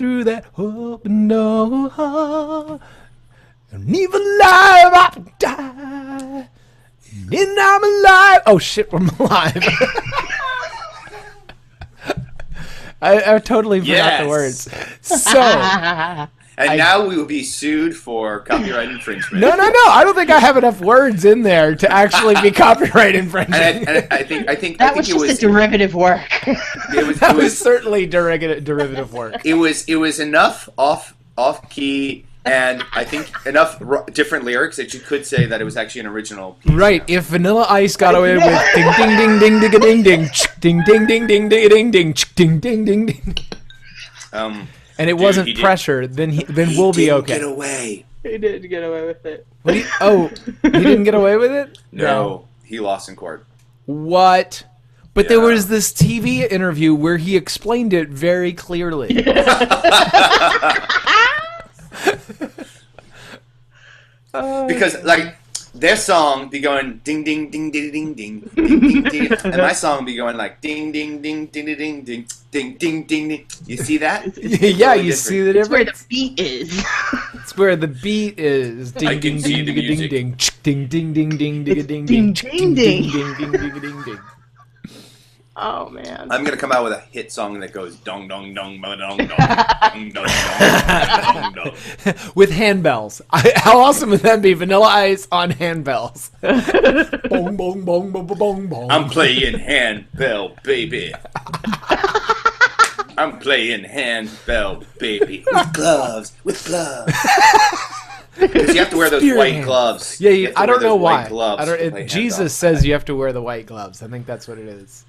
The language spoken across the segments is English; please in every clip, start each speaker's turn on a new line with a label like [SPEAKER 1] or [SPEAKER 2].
[SPEAKER 1] through that open door. And even alive, I will die. And I'm alive. Oh, shit, I'm alive. I totally forgot the words. So...
[SPEAKER 2] And now we will be sued for copyright infringement.
[SPEAKER 1] No. I don't think I have enough words in there to actually be copyright infringement.
[SPEAKER 2] And I think
[SPEAKER 3] that was just a derivative work.
[SPEAKER 1] It was certainly derivative work.
[SPEAKER 2] It was enough off key, and I think enough different lyrics that you could say that it was actually an original piece.
[SPEAKER 1] Right. If Vanilla Ice got away with ding ding ding ding ding ding ding ding ding ding ding ding ding ding ding ding ding. And it wasn't pressure, then we'll be okay.
[SPEAKER 2] He didn't get away.
[SPEAKER 3] He didn't get away with it.
[SPEAKER 1] He didn't get away with it?
[SPEAKER 2] No, he lost in court.
[SPEAKER 1] What? But there was this TV interview where he explained it very clearly.
[SPEAKER 2] Because, like, their song be going ding ding ding ding ding ding ding ding ding, and my song be going like ding ding ding ding ding ding ding ding ding ding. You see that?
[SPEAKER 1] Yeah, you see the difference.
[SPEAKER 3] It's where the beat is.
[SPEAKER 1] It's where the beat is. Ding ding ding ding ding ding ding ding ding ding ding ding ding ding ding ding ding.
[SPEAKER 3] Oh man!
[SPEAKER 2] I'm gonna come out with a hit song that goes dong dong dong dong dong dong dong dong dong.
[SPEAKER 1] With handbells. How awesome would that be? Vanilla Ice on handbells. Bong bong bong bong bong bong.
[SPEAKER 2] I'm playing handbell, baby. I'm playing handbell, baby. With gloves. Because you have to wear those white gloves.
[SPEAKER 1] Yeah, I don't know why.
[SPEAKER 2] Jesus
[SPEAKER 1] Jesus says you have to wear the white gloves. I think that's what it is.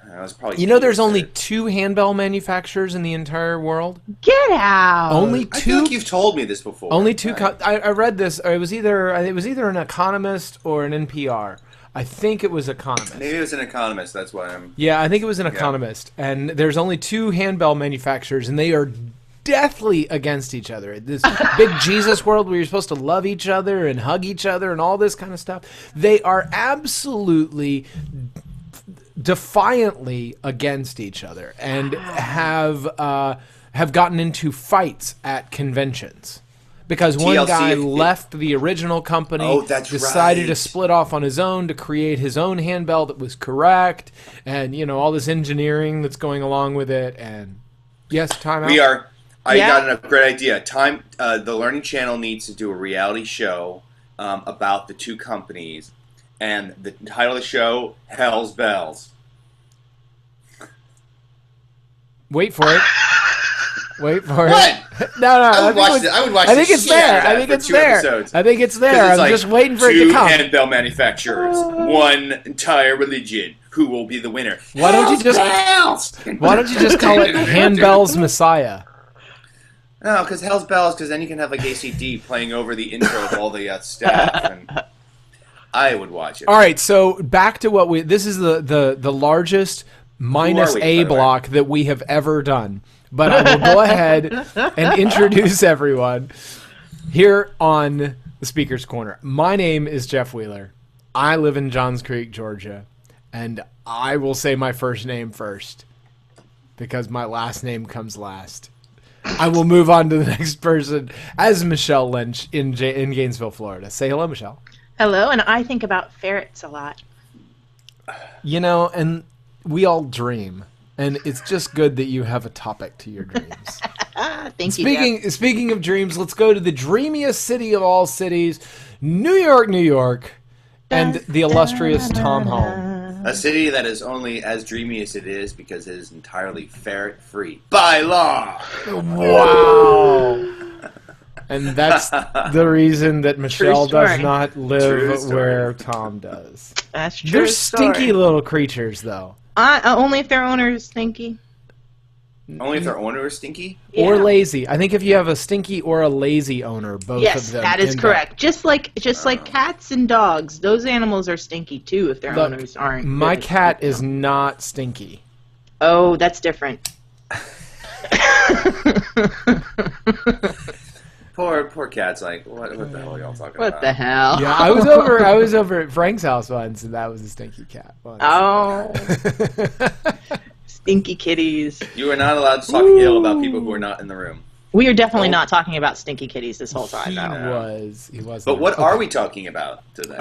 [SPEAKER 1] There's only 2 handbell manufacturers in the entire world?
[SPEAKER 3] Get out!
[SPEAKER 1] Only 2?
[SPEAKER 2] I feel like you've told me this before.
[SPEAKER 1] Only 2. I read this. It was either an Economist or an NPR. I think it was Economist.
[SPEAKER 2] Maybe it was an Economist. That's why I'm...
[SPEAKER 1] Yeah, I think it was an Economist. And there's only 2 handbell manufacturers, and they are deathly against each other. This big Jesus world where you're supposed to love each other and hug each other and all this kind of stuff. They are absolutely... defiantly against each other and have gotten into fights at conventions because one guy left the original company, decided to split off on his own to create his own handbell that was correct, and all this engineering that's going along with it. And yes, time out.
[SPEAKER 2] I got a great idea. The Learning Channel needs to do a reality show about the 2 companies. And the title of the show, Hell's Bells.
[SPEAKER 1] Wait for it. Wait for
[SPEAKER 2] what?
[SPEAKER 1] it. No.
[SPEAKER 2] I would watch
[SPEAKER 1] I think it's there. I think it's there.
[SPEAKER 2] Episodes.
[SPEAKER 1] I think it's there. I'm just waiting for it to come.
[SPEAKER 2] 2 handbell manufacturers, 1 entire religion. Who will be the winner?
[SPEAKER 1] Why don't you just call it Handbell's Messiah?
[SPEAKER 2] No, because Hell's Bells, because then you can have like ACD playing over the intro of all the stuff. And I would watch it.
[SPEAKER 1] All right, so back to this is the largest minus A block that we have ever done. But I will go ahead and introduce everyone here on the Speaker's Corner. My name is Jeff Wheeler. I live in Johns Creek, Georgia. And I will say my first name first because my last name comes last. I will move on to the next person as Michelle Lynch in Gainesville, Florida. Say hello, Michelle.
[SPEAKER 3] Hello, and I think about ferrets a lot.
[SPEAKER 1] And we all dream, and it's just good that you have a topic to your dreams.
[SPEAKER 3] Thank you.
[SPEAKER 1] Speaking of dreams, let's go to the dreamiest city of all cities, New York, and the illustrious Thom home.
[SPEAKER 2] A city that is only as dreamy as it is because it is entirely ferret-free by law.
[SPEAKER 1] Wow. And that's the reason that Michelle does not live where Thom does.
[SPEAKER 3] That's true.
[SPEAKER 1] They're stinky little creatures, though.
[SPEAKER 3] Only if their owner is stinky.
[SPEAKER 2] Only if their owner is stinky?
[SPEAKER 1] Or lazy. I think if you have a stinky or a lazy owner, both of them.
[SPEAKER 3] Yes, that is correct. Just like cats and dogs, those animals are stinky too if their owners aren't.
[SPEAKER 1] My cat is not stinky.
[SPEAKER 3] Oh, that's different.
[SPEAKER 2] Poor cat's like, what the hell are y'all talking about?
[SPEAKER 3] What the hell?
[SPEAKER 1] Yeah, I was over at Frank's house once, and that was a stinky cat.
[SPEAKER 3] Oh. Stinky kitties.
[SPEAKER 2] You are not allowed to talk ill about people who are not in the room.
[SPEAKER 3] We are definitely not talking about stinky kitties this whole time.
[SPEAKER 1] He was.
[SPEAKER 2] But what are we talking about today?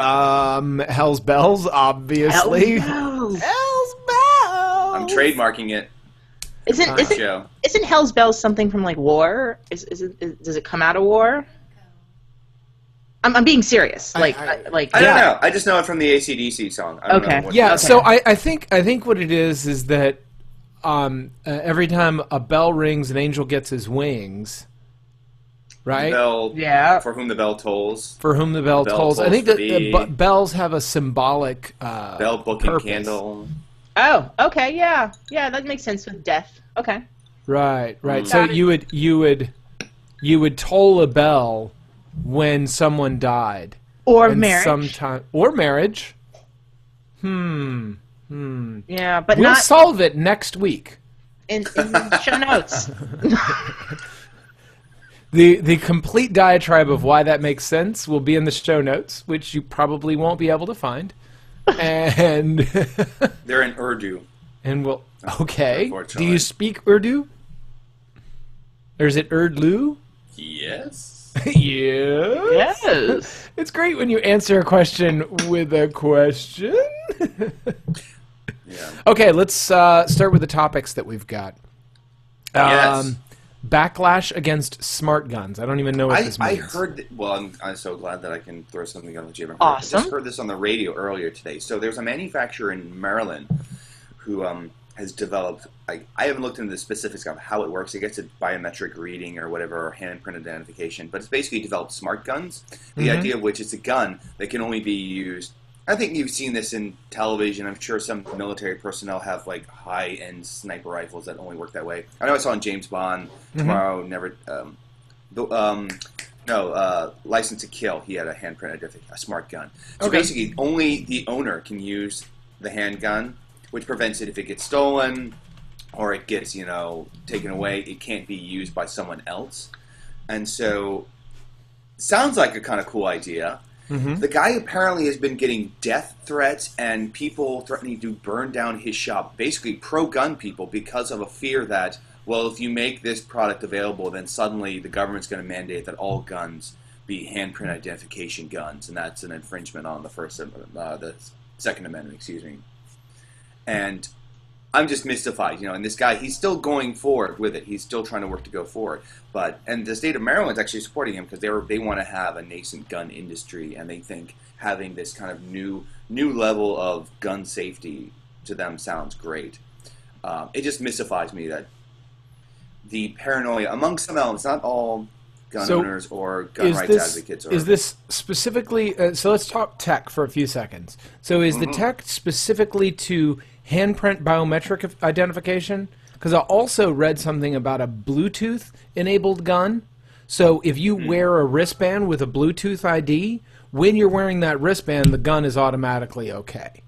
[SPEAKER 1] Hell's Bells, obviously.
[SPEAKER 3] Hell's Bells.
[SPEAKER 1] Hell's Bells.
[SPEAKER 2] I'm trademarking it.
[SPEAKER 3] Isn't Hell's Bells something from like war? Does it come out of war? I'm being serious. I don't
[SPEAKER 2] know. I just know it from the AC/DC song. I don't know
[SPEAKER 1] yeah. So I think what it is that every time a bell rings, an angel gets his wings. Right?
[SPEAKER 2] For whom the bell tolls.
[SPEAKER 1] For whom the bell tolls. I think that bells have a symbolic
[SPEAKER 2] bell booking
[SPEAKER 1] purpose.
[SPEAKER 2] candle.
[SPEAKER 3] Oh, okay, yeah, that makes sense with death. Okay.
[SPEAKER 1] Right. So you would toll a bell when someone died,
[SPEAKER 3] or marriage,
[SPEAKER 1] or marriage.
[SPEAKER 3] Yeah, but
[SPEAKER 1] we'll solve it next week
[SPEAKER 3] in the show notes.
[SPEAKER 1] The complete diatribe of why that makes sense will be in the show notes, which you probably won't be able to find. And
[SPEAKER 2] they're in Urdu.
[SPEAKER 1] And okay. Do you speak Urdu? Or is it Urdlu?
[SPEAKER 2] Yes.
[SPEAKER 3] Yes.
[SPEAKER 1] It's great when you answer a question with a question.
[SPEAKER 2] Yeah.
[SPEAKER 1] Okay, let's start with the topics that we've got.
[SPEAKER 2] Yes.
[SPEAKER 1] Backlash against smart guns. I don't even know what this means.
[SPEAKER 2] I heard. I'm so glad that I can throw something on that you haven't heard.
[SPEAKER 3] Awesome.
[SPEAKER 2] I just heard this on the radio earlier today. So there's a manufacturer in Maryland who has developed. I haven't looked into the specifics of how it works. I guess it's biometric reading or whatever, or handprint identification. But it's basically developed smart guns. The idea of which is a gun that can only be used. I think you've seen this in television. I'm sure some military personnel have like high-end sniper rifles that only work that way. I know I saw in James Bond, Tomorrow Never, License to Kill. He had a handprint identification, a smart gun. So basically, only the owner can use the handgun, which prevents it if it gets stolen or it gets taken away. It can't be used by someone else, and so sounds like a kind of cool idea. The guy apparently has been getting death threats and people threatening to burn down his shop, basically pro-gun people, because of a fear that, well, if you make this product available, then suddenly the government's going to mandate that all guns be handprint identification guns, and that's an infringement on the Second Amendment, excuse me. And I'm just mystified, and this guy, he's still going forward with it. He's still trying to work to go forward. And the state of Maryland's actually supporting him because they want to have a nascent gun industry, and they think having this kind of new level of gun safety to them sounds great. It just mystifies me that the paranoia among some elements, not all gun owners or gun rights advocates. Is
[SPEAKER 1] this specifically, so let's talk tech for a few seconds. So is the tech specifically to handprint biometric identification? Because I also read something about a Bluetooth-enabled gun. So if you wear a wristband with a Bluetooth ID, when you're wearing that wristband, the gun is automatically okay.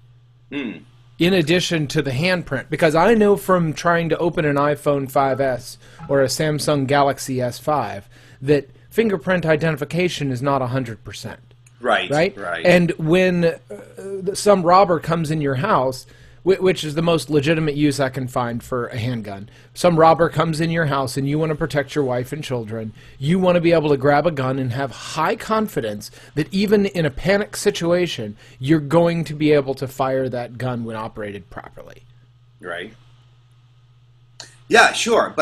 [SPEAKER 1] In addition to the handprint. Because I know from trying to open an iPhone 5S or a Samsung Galaxy S5 that fingerprint identification is not 100%. Right? And when some robber comes in your house, which is the most legitimate use I can find for a handgun. Some robber comes in your house and you want to protect your wife and children. You want to be able to grab a gun and have high confidence that even in a panic situation, you're going to be able to fire that gun when operated properly.
[SPEAKER 2] Right. Yeah, sure.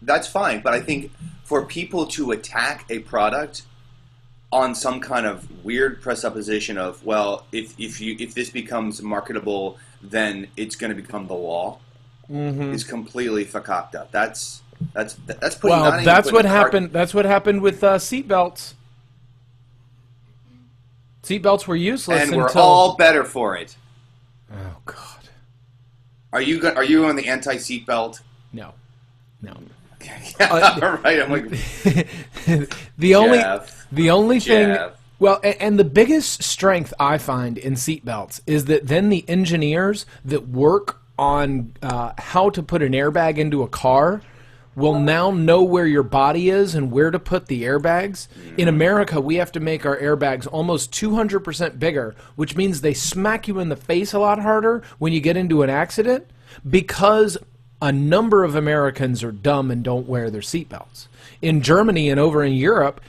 [SPEAKER 2] That's fine. But I think for people to attack a product on some kind of weird presupposition of, well, if this becomes marketable, then it's going to become the law, is completely fakakta. That's putting.
[SPEAKER 1] Well, that's what happened. That's what happened with seatbelts. Seatbelts were useless,
[SPEAKER 2] and we're all better for it.
[SPEAKER 1] Oh God.
[SPEAKER 2] Are you on the anti-seatbelt?
[SPEAKER 1] No.
[SPEAKER 2] Okay. All right. I'm like
[SPEAKER 1] the only thing. Well, and the biggest strength I find in seatbelts is that then the engineers that work on how to put an airbag into a car will now know where your body is and where to put the airbags. In America, we have to make our airbags almost 200% bigger, which means they smack you in the face a lot harder when you get into an accident. because a number of Americans are dumb and don't wear their seatbelts. In Germany and over in Europe,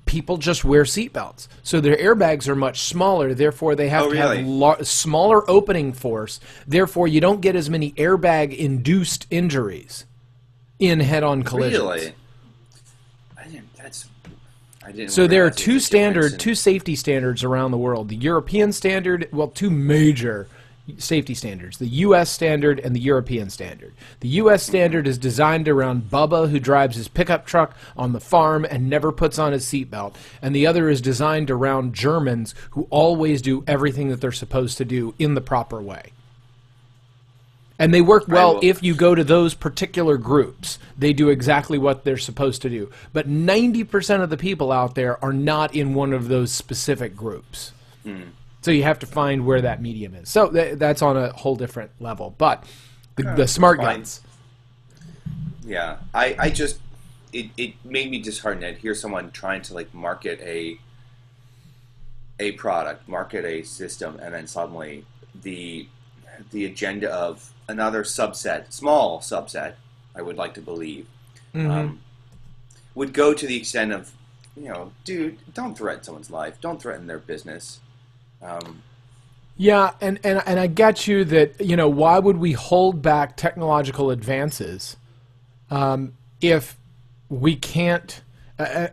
[SPEAKER 1] people just wear seatbelts. So their airbags are much smaller, therefore they have to have smaller opening force. Therefore, you don't get as many airbag-induced injuries in head-on collisions.
[SPEAKER 2] Really? I didn't
[SPEAKER 1] So there are two safety standards around the world. The European standard, well, two major safety standards, the U.S. standard and the European standard. The U.S. standard is designed around Bubba, who drives his pickup truck on the farm and never puts on his seatbelt. And the other is designed around Germans, who always do everything that they're supposed to do in the proper way. And they work well if you go to those particular groups. They do exactly what they're supposed to do. But 90% of the people out there are not in one of those specific groups. So you have to find where that medium is. So that's on a whole different level. But the smart guns.
[SPEAKER 2] Yeah. It made me disheartened to hear someone trying to like market a product, market a system, and then suddenly the agenda of another subset, small subset, I would like to believe, would go to the extent of, dude, don't threaten someone's life. Don't threaten their business.
[SPEAKER 1] Yeah, and I get you that, why would we hold back technological advances if we can't,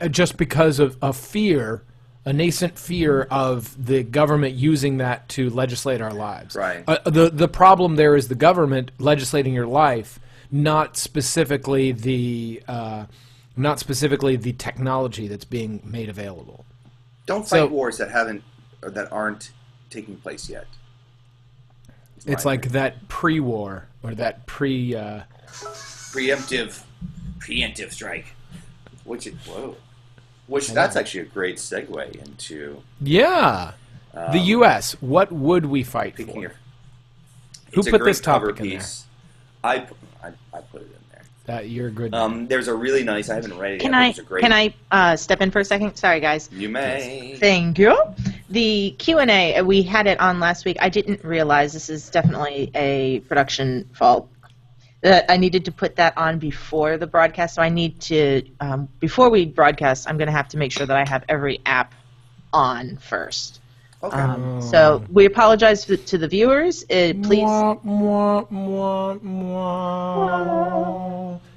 [SPEAKER 1] just because of a fear, a nascent fear of the government using that to legislate our lives.
[SPEAKER 2] Right.
[SPEAKER 1] The problem there is the government legislating your life, not specifically the technology that's being made available.
[SPEAKER 2] Don't fight wars that aren't taking place yet.
[SPEAKER 1] It's like that pre-war or that
[SPEAKER 2] preemptive strike. Which that's actually a great segue into
[SPEAKER 1] the U.S. What would we fight for? Who put this topic in there?
[SPEAKER 2] I put it in there.
[SPEAKER 1] You're good.
[SPEAKER 2] There's a really nice. I haven't read it
[SPEAKER 3] Can
[SPEAKER 2] yet.
[SPEAKER 3] Can I step in for a second? Sorry, guys.
[SPEAKER 2] You may.
[SPEAKER 3] Thank you. The Q&A, we had it on last week. I didn't realize this is definitely a production fault. I needed to put that on before the broadcast, so I need to, before we broadcast, I'm going to have to make sure that I have every app on first.
[SPEAKER 2] Okay.
[SPEAKER 3] So we apologize to the viewers. Please.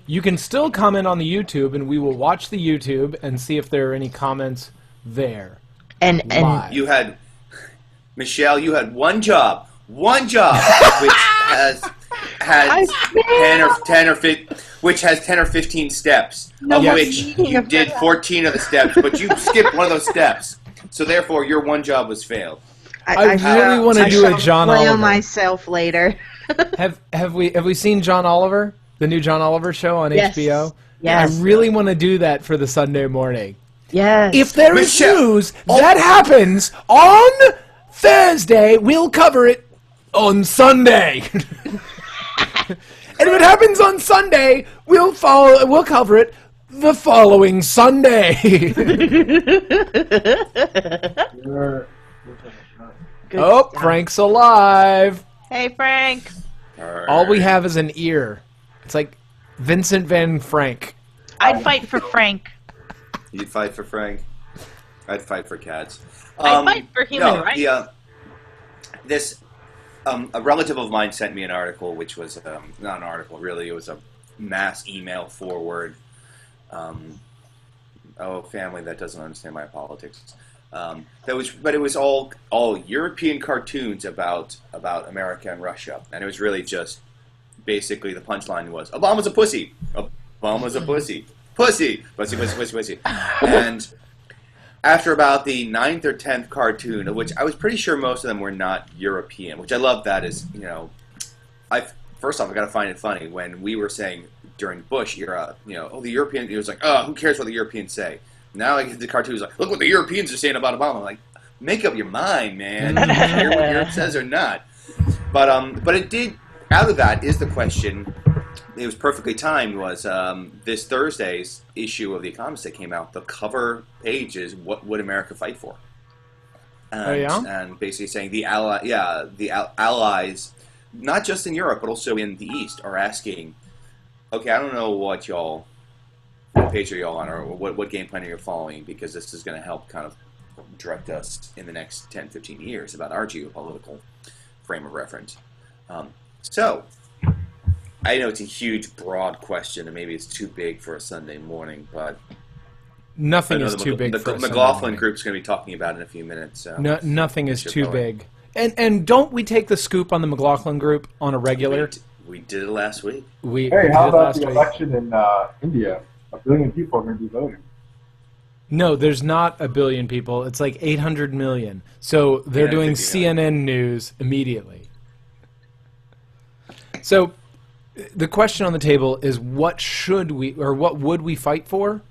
[SPEAKER 1] You can still comment on the YouTube, and we will watch the YouTube and see if there are any comments there.
[SPEAKER 3] And
[SPEAKER 2] you had, Michelle, you had one job, which has 10 or 15 steps, of which you did 14 of the steps, but you skipped one of those steps. So therefore, your one job was failed.
[SPEAKER 1] I really want to do a John Oliver.
[SPEAKER 3] I'll myself later.
[SPEAKER 1] Have we seen John Oliver, the new John Oliver show on HBO?
[SPEAKER 3] Yes.
[SPEAKER 1] I really want to do that for the Sunday morning.
[SPEAKER 3] Yes.
[SPEAKER 1] If there is news that happens on Thursday, we'll cover it on Sunday. And if it happens on Sunday, we'll cover it the following Sunday. Frank's alive.
[SPEAKER 3] Hey, Frank.
[SPEAKER 1] All we have is an ear. It's like Vincent Van Frank.
[SPEAKER 3] I'd fight for Frank.
[SPEAKER 2] You'd fight for Frank? I'd fight for cats.
[SPEAKER 3] I'd fight for human rights.
[SPEAKER 2] A relative of mine sent me an article, which was not an article, really. It was a mass email forward. Family that doesn't understand my politics. But it was all European cartoons about America and Russia, and it was really just basically the punchline was Obama's a pussy. Obama's a pussy. Pussy. Pussy. Pussy. Pussy. Pussy. And after about the 9th or 10th cartoon, of which I was pretty sure most of them were not European, which I love that is, first off, I got to find it funny when we were saying during Bush era, the European, it was like, who cares what the Europeans say? Now I get the cartoons like, look what the Europeans are saying about Obama. I'm like, make up your mind, man. Do you care what Europe says or not? But it did, out of that is the question, it was perfectly timed, was this Thursday's issue of The Economist that came out. The cover page is what would America fight for? And basically saying the Allies not just in Europe, but also in the East, are asking, okay, I don't know what page are y'all on, or what game plan are you following, because this is going to help kind of direct us in the next 10, 15 years about our geopolitical frame of reference. So, I know it's a huge, broad question, and maybe it's too big for a Sunday morning, but
[SPEAKER 1] nothing is too big for a Sunday
[SPEAKER 2] McLaughlin
[SPEAKER 1] morning.
[SPEAKER 2] group's going to be talking about it in a few minutes. So
[SPEAKER 1] Nothing is too big. And don't we take the scoop on the McLaughlin group on a regular?
[SPEAKER 2] We did it last week.
[SPEAKER 4] Hey, how about the election in India? 1 billion people are going to be voting.
[SPEAKER 1] No, there's not 1 billion people. It's like 800 million. So they're doing CNN news immediately. So the question on the table is, what would we fight for?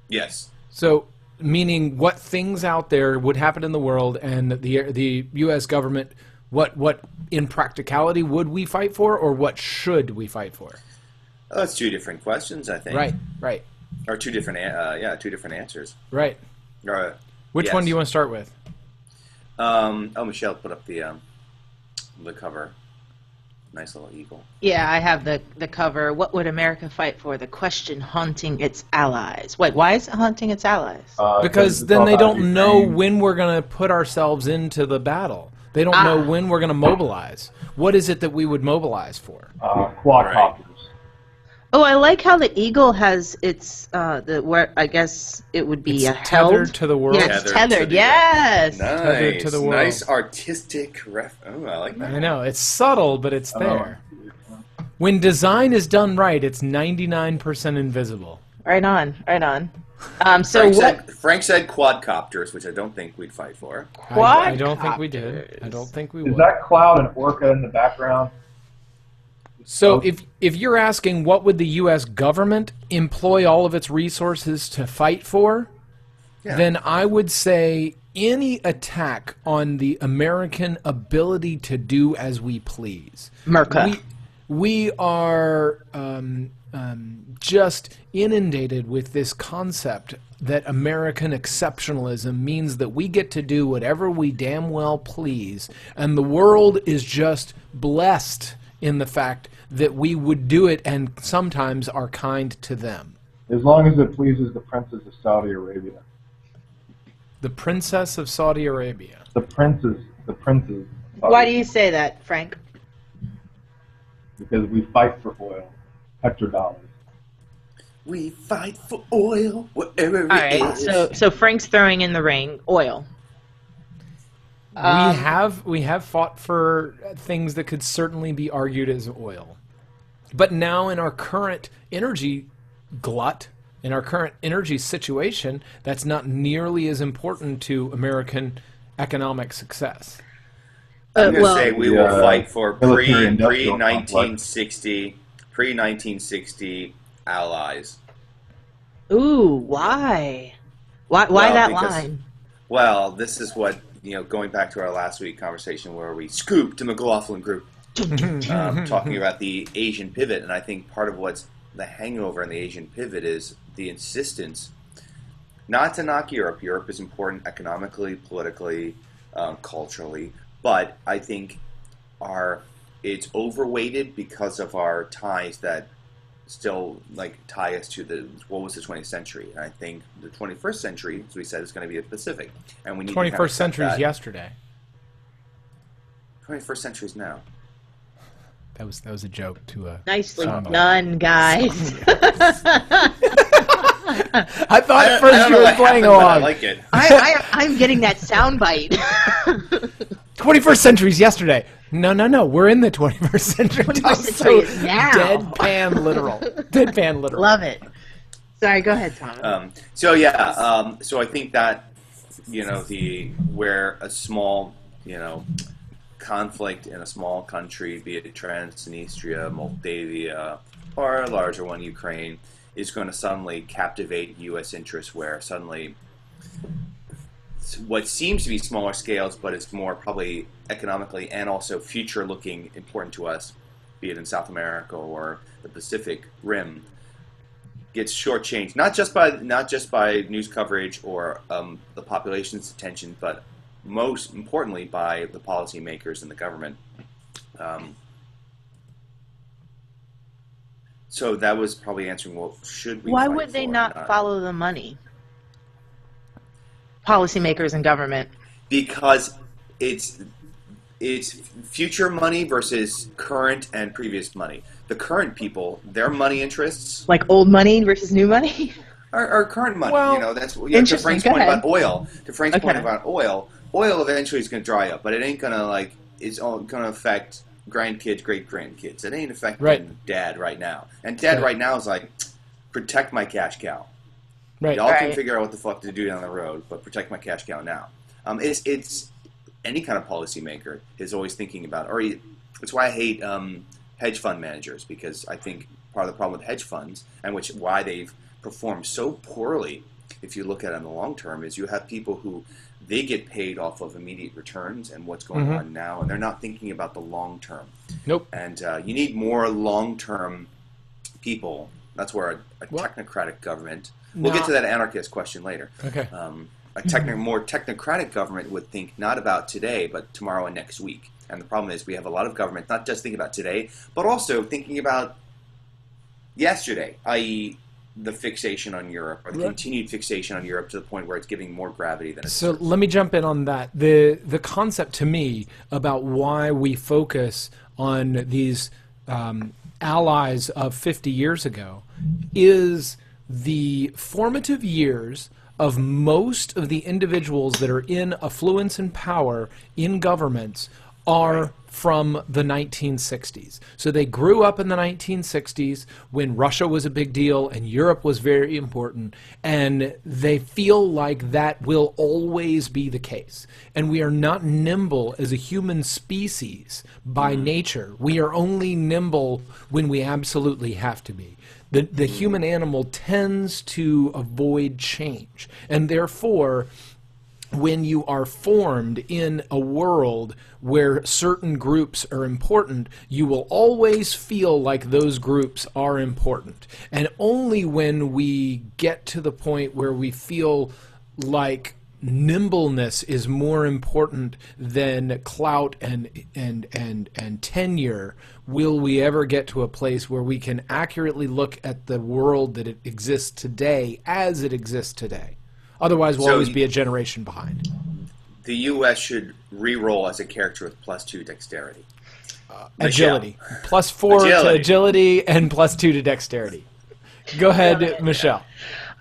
[SPEAKER 2] Yes.
[SPEAKER 1] So, meaning what things out there would happen in the world, and the U.S. government, what in practicality would we fight for, or what should we fight for?
[SPEAKER 2] Oh, that's two different questions, I think.
[SPEAKER 1] Right.
[SPEAKER 2] Or two different answers.
[SPEAKER 1] Right. Which one do you want to start with?
[SPEAKER 2] Michelle put up the cover. Nice little eagle.
[SPEAKER 3] Yeah, I have the cover. What would America fight for? The question haunting its allies. Wait, why is it haunting its allies?
[SPEAKER 1] Because then they don't know when we're going to put ourselves into the battle. They don't know when we're going to mobilize. What is it that we would mobilize for?
[SPEAKER 4] Quadcopters.
[SPEAKER 3] Oh, I like how the eagle has its where I guess it would be
[SPEAKER 1] it's tethered to the world.
[SPEAKER 3] Yeah, it's tethered. Yes.
[SPEAKER 2] Nice.
[SPEAKER 1] Tethered to the world.
[SPEAKER 2] Nice artistic Oh, I like that.
[SPEAKER 1] I know it's subtle, but it's there. When design is done right, it's 99% invisible.
[SPEAKER 3] Right on.
[SPEAKER 2] Frank said quadcopters, which I don't think we'd fight for.
[SPEAKER 1] I don't think we did. I don't think we would.
[SPEAKER 4] Is that cloud an orca in the background?
[SPEAKER 1] So if you're asking what would the U.S. government employ all of its resources to fight for, then I would say any attack on the American ability to do as we please. We are just inundated with this concept that American exceptionalism means that we get to do whatever we damn well please, and the world is just blessed in the fact that we would do it and sometimes are kind to them.
[SPEAKER 4] As long as it pleases the Princess of Saudi Arabia.
[SPEAKER 1] The Princess of Saudi Arabia.
[SPEAKER 4] The Princess.
[SPEAKER 3] Why do you say that, Frank?
[SPEAKER 4] Because we fight for oil. Petrodollars.
[SPEAKER 2] We fight for oil wherever it is.
[SPEAKER 3] So Frank's throwing in the ring oil.
[SPEAKER 1] We have fought for things that could certainly be argued as oil. But now in our current energy glut, in our current energy situation, that's not nearly as important to American economic success.
[SPEAKER 2] I'm going to say we will fight for pre-1960 allies.
[SPEAKER 3] Ooh, why? Why that line?
[SPEAKER 2] Well, this is what, going back to our last week conversation where we scooped the McLaughlin group talking about the Asian pivot, and I think part of what's the hangover in the Asian pivot is the insistence, not to knock Europe. Europe is important economically, politically, culturally, but I think it's overweighted because of our ties that still tie us to what was the 20th century. And I think the 21st century, as we said, is going to be the Pacific, and we need
[SPEAKER 1] 21st century is yesterday.
[SPEAKER 2] 21st century is now.
[SPEAKER 1] That was a joke to a.
[SPEAKER 3] Nicely done, guys.
[SPEAKER 1] I thought at first you were playing along.
[SPEAKER 2] I like it.
[SPEAKER 3] I'm getting that soundbite.
[SPEAKER 1] 21st century is yesterday. No. We're in the 21st century.
[SPEAKER 3] 21st century is now.
[SPEAKER 1] Deadpan literal.
[SPEAKER 3] Love it. Sorry, go ahead, Tom.
[SPEAKER 2] So I think that where a small conflict in a small country, be it Transnistria, Moldavia, or a larger one, Ukraine, is going to suddenly captivate U.S. interests, where suddenly what seems to be smaller scales, but it's more probably economically and also future-looking important to us, be it in South America or the Pacific Rim, gets shortchanged, not just by news coverage or the population's attention, but most importantly by the policymakers and the government, So that was probably answering, well, should we
[SPEAKER 3] Why
[SPEAKER 2] fight
[SPEAKER 3] would they
[SPEAKER 2] for
[SPEAKER 3] not follow the money? Policymakers and government.
[SPEAKER 2] Because it's future money versus current and previous money. The current people, their money interests,
[SPEAKER 3] like old money versus new money,
[SPEAKER 2] are current money.
[SPEAKER 1] Well,
[SPEAKER 2] you know, that's to Frank's point about oil. To Frank's point
[SPEAKER 3] Okay.
[SPEAKER 2] about oil eventually is going to dry up, but it ain't going to it's all going to affect grandkids, great grandkids. It ain't affecting Dad right now. And Dad right now is like, protect my cash cow.
[SPEAKER 1] Right.
[SPEAKER 2] Y'all can figure out what the fuck to do down the road, but protect my cash cow now. It's any kind of policymaker is always thinking about, it's why I hate hedge fund managers, because I think part of the problem with hedge funds, and why they've performed so poorly, if you look at it in the long term, is you have people who they get paid off of immediate returns and what's going on now, and they're not thinking about the long term.
[SPEAKER 1] Nope.
[SPEAKER 2] And you need more long term people. That's where a technocratic government. We'll get to that anarchist question later.
[SPEAKER 1] Okay.
[SPEAKER 2] More technocratic government would think not about today, but tomorrow and next week. And the problem is we have a lot of government not just thinking about today, but also thinking about yesterday, i.e. the fixation on Europe, or the continued fixation on Europe to the point where it's giving more gravity than it deserves.
[SPEAKER 1] Let me jump in on that. The concept to me about why we focus on these allies of 50 years ago is the formative years of most of the individuals that are in affluence and power in governments are from the 1960s. So they grew up in the 1960s when Russia was a big deal and Europe was very important, and they feel like that will always be the case. And we are not nimble as a human species by nature. We are only nimble when we absolutely have to be. The human animal tends to avoid change, and therefore when you are formed in a world where certain groups are important, you will always feel like those groups are important. And only when we get to the point where we feel like nimbleness is more important than clout and tenure will we ever get to a place where we can accurately look at the world that it exists today as it exists today. Otherwise, we'll always be a generation behind.
[SPEAKER 2] The U.S. should re-roll as a character with +2 dexterity.
[SPEAKER 1] Agility. +4 to agility and +2 to dexterity. Go ahead, Michelle.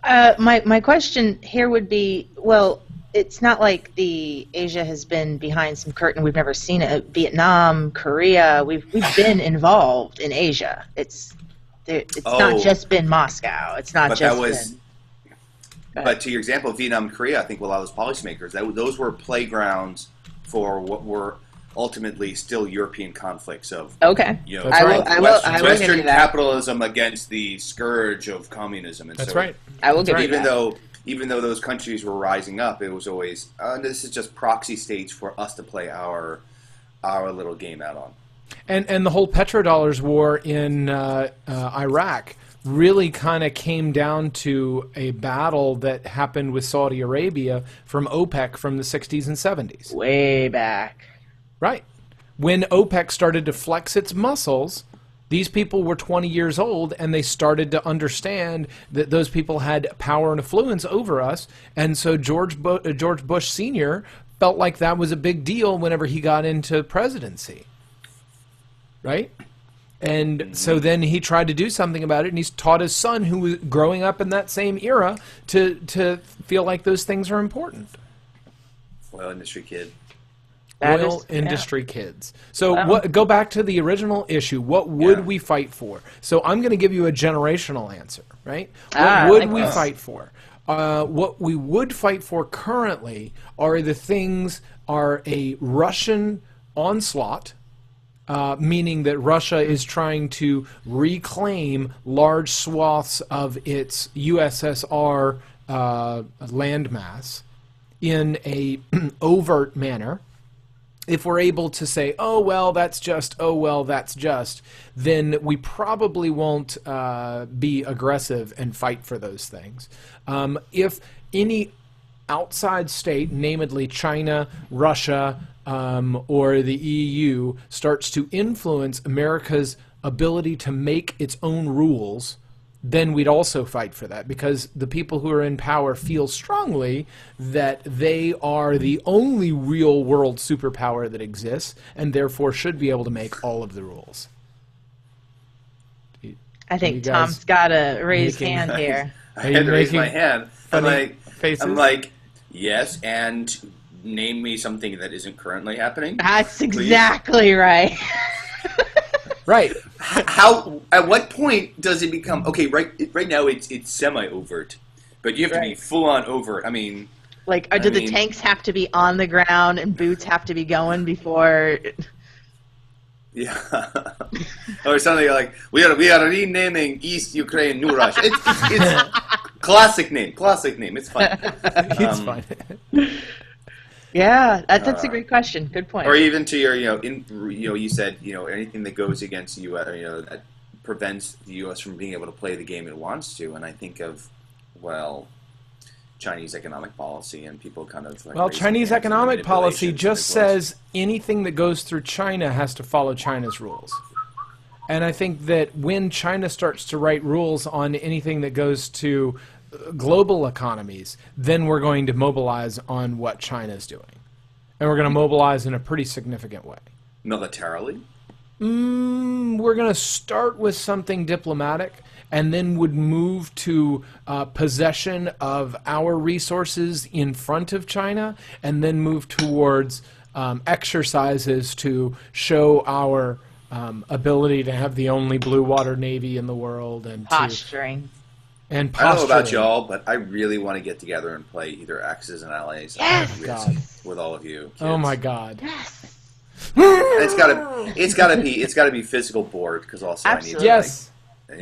[SPEAKER 3] My question here would be, well, it's not like Asia has been behind some curtain. We've never seen it. Vietnam, Korea, we've been involved in Asia. It's not just been Moscow. It's not been.
[SPEAKER 2] But to your example, Vietnam and Korea, I think a lot of those policymakers, those were playgrounds for what were ultimately still European conflicts of Western capitalism against the scourge of communism. And
[SPEAKER 1] That's
[SPEAKER 2] so
[SPEAKER 1] right.
[SPEAKER 3] I will give you that.
[SPEAKER 2] Even though those countries were rising up, it was always this is just proxy states for us to play our little game out on.
[SPEAKER 1] And the whole petrodollars war in Iraq really kind of came down to a battle that happened with Saudi Arabia from OPEC from the 60s and 70s.
[SPEAKER 3] Way back.
[SPEAKER 1] Right. When OPEC started to flex its muscles, these people were 20 years old, and they started to understand that those people had power and influence over us. And so George Bush Sr. felt like that was a big deal whenever he got into presidency. Right? And so then he tried to do something about it, and he's taught his son, who was growing up in that same era, to feel like those things are important.
[SPEAKER 2] Oil industry kid.
[SPEAKER 1] Industry kids. So go back to the original issue. What would we fight for? So I'm going to give you a generational answer, right? What would we fight for? What we would fight for currently are a Russian onslaught, meaning that Russia is trying to reclaim large swaths of its USSR landmass in a overt manner. If we're able to say, oh, well, that's just, then we probably won't be aggressive and fight for those things. If any outside state, namely China, Russia, or the EU starts to influence America's ability to make its own rules, then we'd also fight for that, because the people who are in power feel strongly that they are the only real world superpower that exists and therefore should be able to make all of the rules.
[SPEAKER 3] I think Tom's got a raised hand here.
[SPEAKER 2] I had to raise my hand. I'm
[SPEAKER 1] faces?
[SPEAKER 2] like, yes, and name me something that isn't currently happening.
[SPEAKER 3] That's exactly right.
[SPEAKER 1] Right.
[SPEAKER 2] How? At what point does it become okay? Right now, it's semi-overt, but you have to be full-on overt. I mean,
[SPEAKER 3] like, do the tanks have to be on the ground and boots have to be going before?
[SPEAKER 2] Yeah, or something like we are renaming East Ukraine New Russia. It's classic name. It's fine.
[SPEAKER 1] It's fine.
[SPEAKER 3] Yeah, that's a great question. Good point.
[SPEAKER 2] Or even to your, you said, anything that goes against the U.S., that prevents the U.S. from being able to play the game it wants to. And I think of, Chinese economic policy, and people kind of like.
[SPEAKER 1] Well, Chinese economic policy just says anything that goes through China has to follow China's rules. And I think that when China starts to write rules on anything that goes to global economies, then we're going to mobilize on what China's doing. And we're going to mobilize in a pretty significant way.
[SPEAKER 2] Militarily?
[SPEAKER 1] We're going to start with something diplomatic, and then would move to possession of our resources in front of China, and then move towards exercises to show our ability to have the only blue water navy in the world. And
[SPEAKER 3] posturing.
[SPEAKER 2] I don't know about y'all, but I really want to get together and play either Axis and Allies with all of you. Kids.
[SPEAKER 1] Oh my God!
[SPEAKER 3] Yes.
[SPEAKER 2] It's gotta be physical board, because also
[SPEAKER 3] Absolutely.
[SPEAKER 2] I need to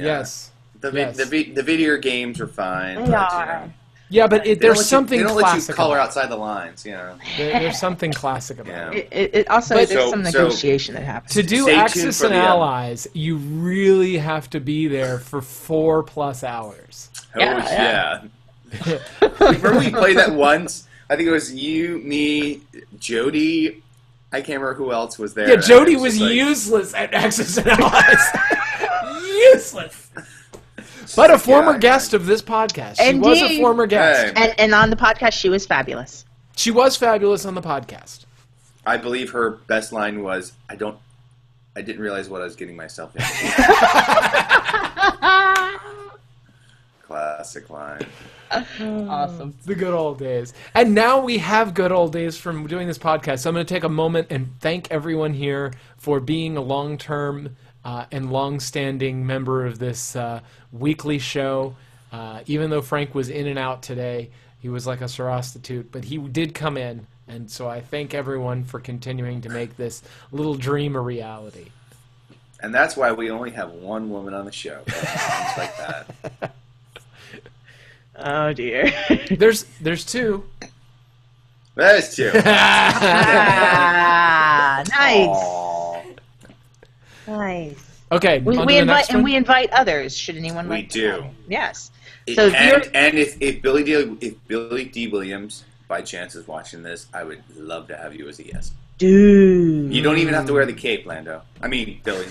[SPEAKER 1] Yes.
[SPEAKER 2] The video games are fine.
[SPEAKER 3] They are.
[SPEAKER 1] Yeah, but there's something
[SPEAKER 2] they don't
[SPEAKER 1] classic.
[SPEAKER 2] Let you color outside the lines,
[SPEAKER 1] There's something classic about it.
[SPEAKER 3] It also, there's some negotiation that happens.
[SPEAKER 1] To do Axis and Allies, you really have to be there for 4+ hours.
[SPEAKER 2] Oh, yeah. Remember we played that once? I think it was you, me, Jody. I can't remember who else was there.
[SPEAKER 1] Yeah, Jody was useless at Axis and Allies. Useless. But a former guest of this podcast. She was a former guest.
[SPEAKER 2] Hey.
[SPEAKER 3] And on the podcast, she was fabulous.
[SPEAKER 1] She was fabulous on the podcast.
[SPEAKER 2] I believe her best line was, I didn't realize what I was getting myself into. Classic line.
[SPEAKER 3] Awesome.
[SPEAKER 1] The good old days. And now we have good old days from doing this podcast. So I'm going to take a moment and thank everyone here for being a long-term and long-standing member of this weekly show. Even though Frank was in and out today, he was like a prostitute, but he did come in. And so I thank everyone for continuing to make this little dream a reality.
[SPEAKER 2] And that's why we only have one woman on the show. Things like that.
[SPEAKER 3] Oh dear.
[SPEAKER 1] There's two.
[SPEAKER 2] There's two.
[SPEAKER 3] Nice.
[SPEAKER 2] Aww.
[SPEAKER 3] Nice.
[SPEAKER 1] Okay.
[SPEAKER 3] We invite others. Should anyone like to
[SPEAKER 2] do.
[SPEAKER 3] come. Yes.
[SPEAKER 2] So if Billy D. Williams by chance is watching this, I would love to have you as a guest.
[SPEAKER 3] Dude.
[SPEAKER 2] You don't even have to wear the cape, Lando. I mean, Billy.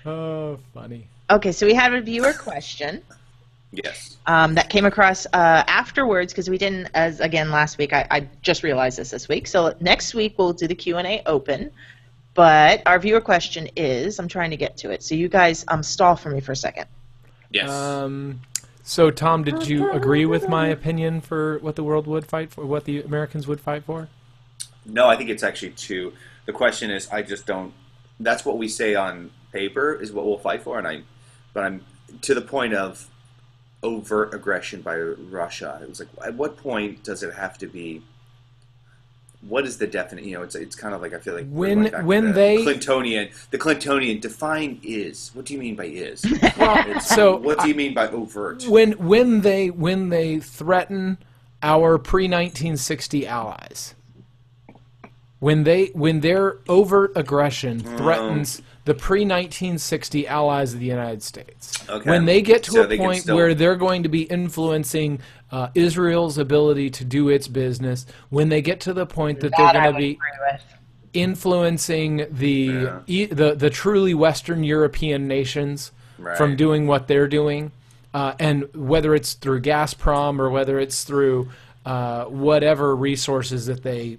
[SPEAKER 1] Oh, funny.
[SPEAKER 3] Okay, so we had a viewer question.
[SPEAKER 2] Yes.
[SPEAKER 3] That came across afterwards, because we didn't, as again last week. I just realized this week. So next week we'll do the Q&A open. But our viewer question is, I'm trying to get to it. So you guys stall for me for a second.
[SPEAKER 2] Yes.
[SPEAKER 1] So Tom, did you agree with my opinion for what the world would fight for, what the Americans would fight for?
[SPEAKER 2] No, I think it's actually two. The question is, I just don't. That's what we say on paper is what we'll fight for, but I'm to the point of overt aggression by Russia. It was like, at what point does it have to be? What is the definite? It's kind of like, I feel like
[SPEAKER 1] when
[SPEAKER 2] the Clintonian define is. What do you mean by is? So what do you mean by overt?
[SPEAKER 1] When they threaten our pre-1960 allies, when their overt aggression threatens the pre-1960 allies of the United States.
[SPEAKER 2] Okay.
[SPEAKER 1] When they get to
[SPEAKER 2] So
[SPEAKER 1] a
[SPEAKER 2] they can
[SPEAKER 1] point
[SPEAKER 2] still-
[SPEAKER 1] where they're going to be influencing Israel's ability to do its business, when they get to the point that they're
[SPEAKER 3] I
[SPEAKER 1] going to
[SPEAKER 3] would
[SPEAKER 1] be
[SPEAKER 3] agree with.
[SPEAKER 1] influencing the truly Western European nations from doing what they're doing, and whether it's through Gazprom or whether it's through whatever resources that they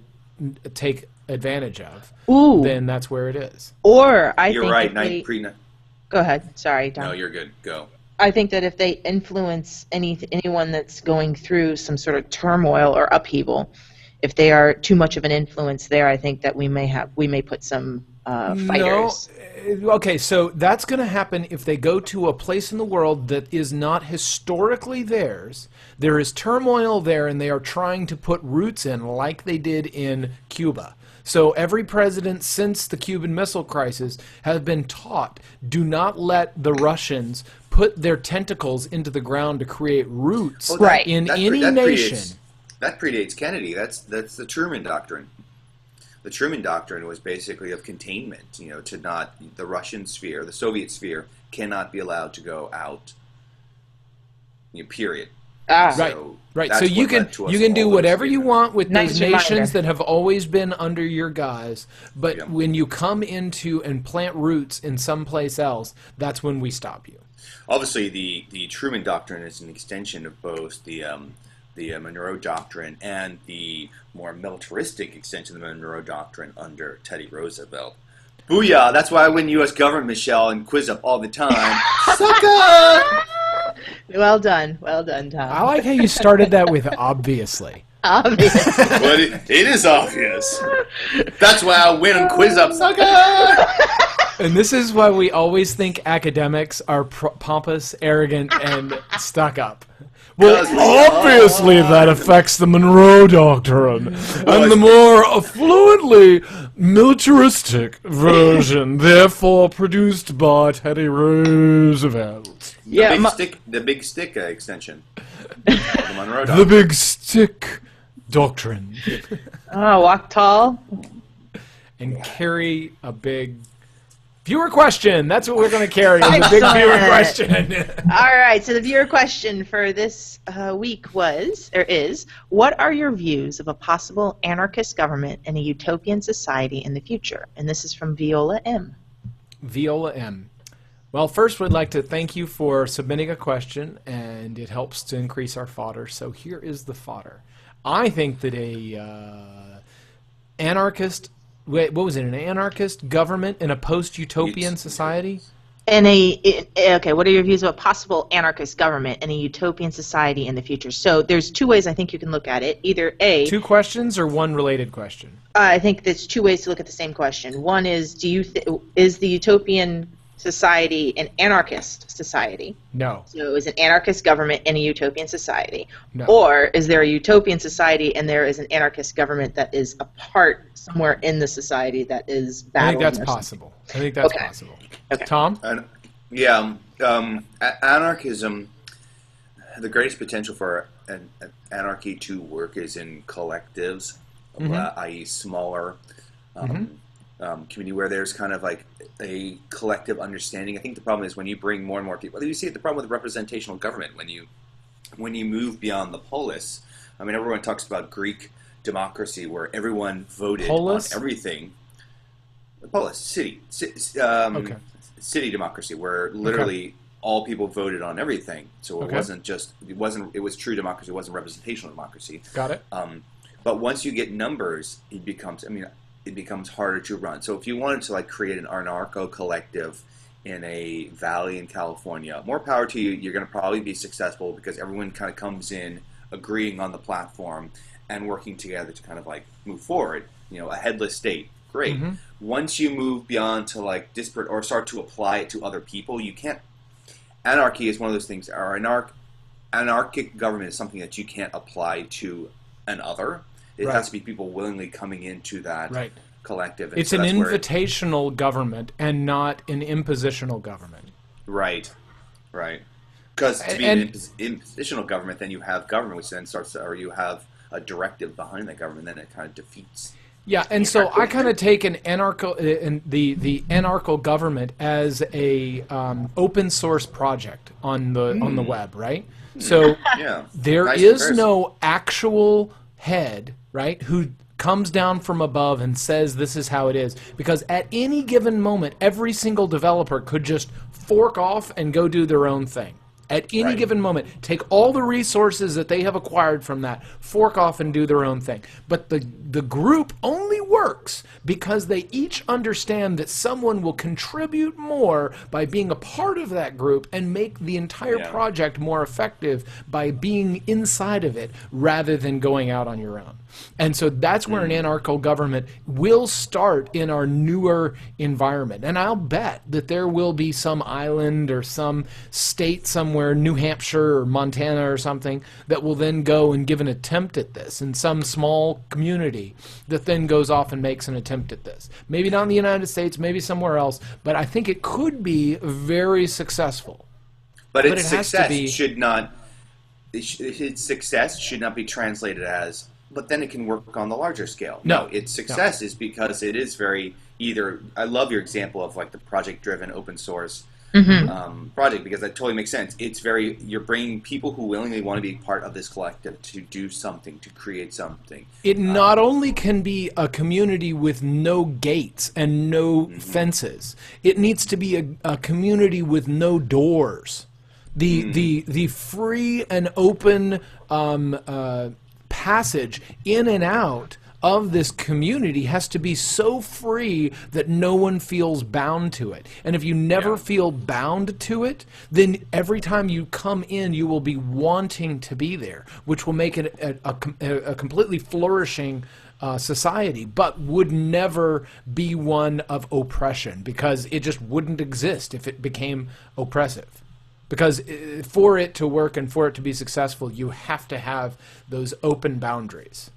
[SPEAKER 1] take advantage of, then that's where it is.
[SPEAKER 3] Or
[SPEAKER 2] You're
[SPEAKER 3] think
[SPEAKER 2] right.
[SPEAKER 3] if they,
[SPEAKER 2] Pre-
[SPEAKER 3] go ahead. Sorry, Tom.
[SPEAKER 2] no, you're good. Go.
[SPEAKER 3] I think that if they influence anyone that's going through some sort of turmoil or upheaval, if they are too much of an influence there, I think that we may put some fighters.
[SPEAKER 1] No. Okay, so that's going to happen if they go to a place in the world that is not historically theirs. There is turmoil there, and they are trying to put roots in like they did in Cuba. So every president since the Cuban Missile Crisis has been taught, do not let the Russians put their tentacles into the ground to create roots in any nation.
[SPEAKER 2] That predates Kennedy. That's the Truman Doctrine. The Truman Doctrine was basically of containment. To not the Russian sphere, the Soviet sphere cannot be allowed to go out. Period.
[SPEAKER 1] Right. So you can do whatever you want with those nations that have always been under your guise, but when you come into and plant roots in someplace else, that's when we stop you.
[SPEAKER 2] Obviously, the Truman Doctrine is an extension of both the Monroe Doctrine and the more militaristic extension of the Monroe Doctrine under Teddy Roosevelt. Booyah! That's why I win U.S. government, Michelle, and quiz up all the time. Sucker!
[SPEAKER 3] Well done, Tom.
[SPEAKER 1] I like how you started that with obviously.
[SPEAKER 3] Obviously.
[SPEAKER 2] But it is obvious. That's why I win and quiz up, sucker!
[SPEAKER 1] And this is why we always think academics are pompous, arrogant, and stuck up. Well, obviously that affects the Monroe Doctrine, and the more fluently militaristic version, therefore produced by Teddy Roosevelt.
[SPEAKER 2] The big stick extension. The Monroe Doctrine.
[SPEAKER 1] The Big Stick Doctrine.
[SPEAKER 3] Walk tall.
[SPEAKER 1] And carry a big viewer question. That's what we're going to carry. The big viewer question.
[SPEAKER 3] All right. So the viewer question for this week is, what are your views of a possible anarchist government and a utopian society in the future? And this is from Viola M.
[SPEAKER 1] Viola M. Well, first we'd like to thank you for submitting a question, and it helps to increase our fodder. So here is the fodder. I think that an anarchist government in a post-utopian society?
[SPEAKER 3] Okay, what are your views of a possible anarchist government and a utopian society in the future? So there's two ways I think you can look at it. Either A...
[SPEAKER 1] Two questions or one related question?
[SPEAKER 3] I think there's two ways to look at the same question. One is, is the utopian society an anarchist society?
[SPEAKER 1] No.
[SPEAKER 3] So is an anarchist government in a utopian society?
[SPEAKER 1] No.
[SPEAKER 3] Or is there a utopian society and there is an anarchist government that is a part somewhere in the society that is battling?
[SPEAKER 1] I think that's possible. Possible.
[SPEAKER 3] Okay.
[SPEAKER 1] Tom?
[SPEAKER 2] Anarchism, the greatest potential for an anarchy to work is in collectives, i.e. smaller community where there's kind of like a collective understanding. I think the problem is when you bring more and more people. You see the problem with representational government when you move beyond the polis. I mean, everyone talks about Greek democracy where everyone voted on everything. The polis, city democracy where literally all people voted on everything. So it it was true democracy. It wasn't representational democracy.
[SPEAKER 1] Got it.
[SPEAKER 2] But once you get numbers, it becomes harder to run. So if you wanted to create an anarcho-collective in a valley in California, more power to you. You're going to probably be successful because everyone kind of comes in agreeing on the platform and working together to kind of move forward. A headless state. Great. Mm-hmm. Once you move beyond to disparate or start to apply it to other people, you can't. Anarchy is one of those things. Or anarchic government is something that you can't apply to another. It has to be people willingly coming into that collective. And
[SPEAKER 1] it's an invitational government and not an impositional government.
[SPEAKER 2] Right. Because to be an impositional government, then you have government, which then starts, or you have a directive behind that government, then it kind of defeats.
[SPEAKER 1] Yeah, and so I kind of take an the anarcho government as a open source project on the web, right? So there is no actual head, right, who comes down from above and says this is how it is, because at any given moment every single developer could just fork off and go do their own thing. At any given moment, take all the resources that they have acquired from that, fork off and do their own thing. But the group only works because they each understand that someone will contribute more by being a part of that group and make the entire project more effective by being inside of it rather than going out on your own. And so that's where an anarcho government will start in our newer environment. And I'll bet that there will be some island or some state somewhere, New Hampshire or Montana or something, that will then go and give an attempt at this, in some small community that then goes off and makes an attempt at this. Maybe not in the United States, maybe somewhere else, but I think it could be very successful.
[SPEAKER 2] But its success should not be translated as, but then it can work on the larger scale. No, its success is because it is very I love your example of like the project-driven open source project, because that totally makes sense. It's you're bringing people who willingly want to be part of this collective to do something, to create something. It
[SPEAKER 1] not only can be a community with no gates and no fences, it needs to be a community with no doors. The free and open passage in and out of this community has to be so free that no one feels bound to it. And if you never feel bound to it, then every time you come in, you will be wanting to be there, which will make it a completely flourishing society, but would never be one of oppression, because it just wouldn't exist if it became oppressive. Because for it to work and for it to be successful, you have to have those open boundaries.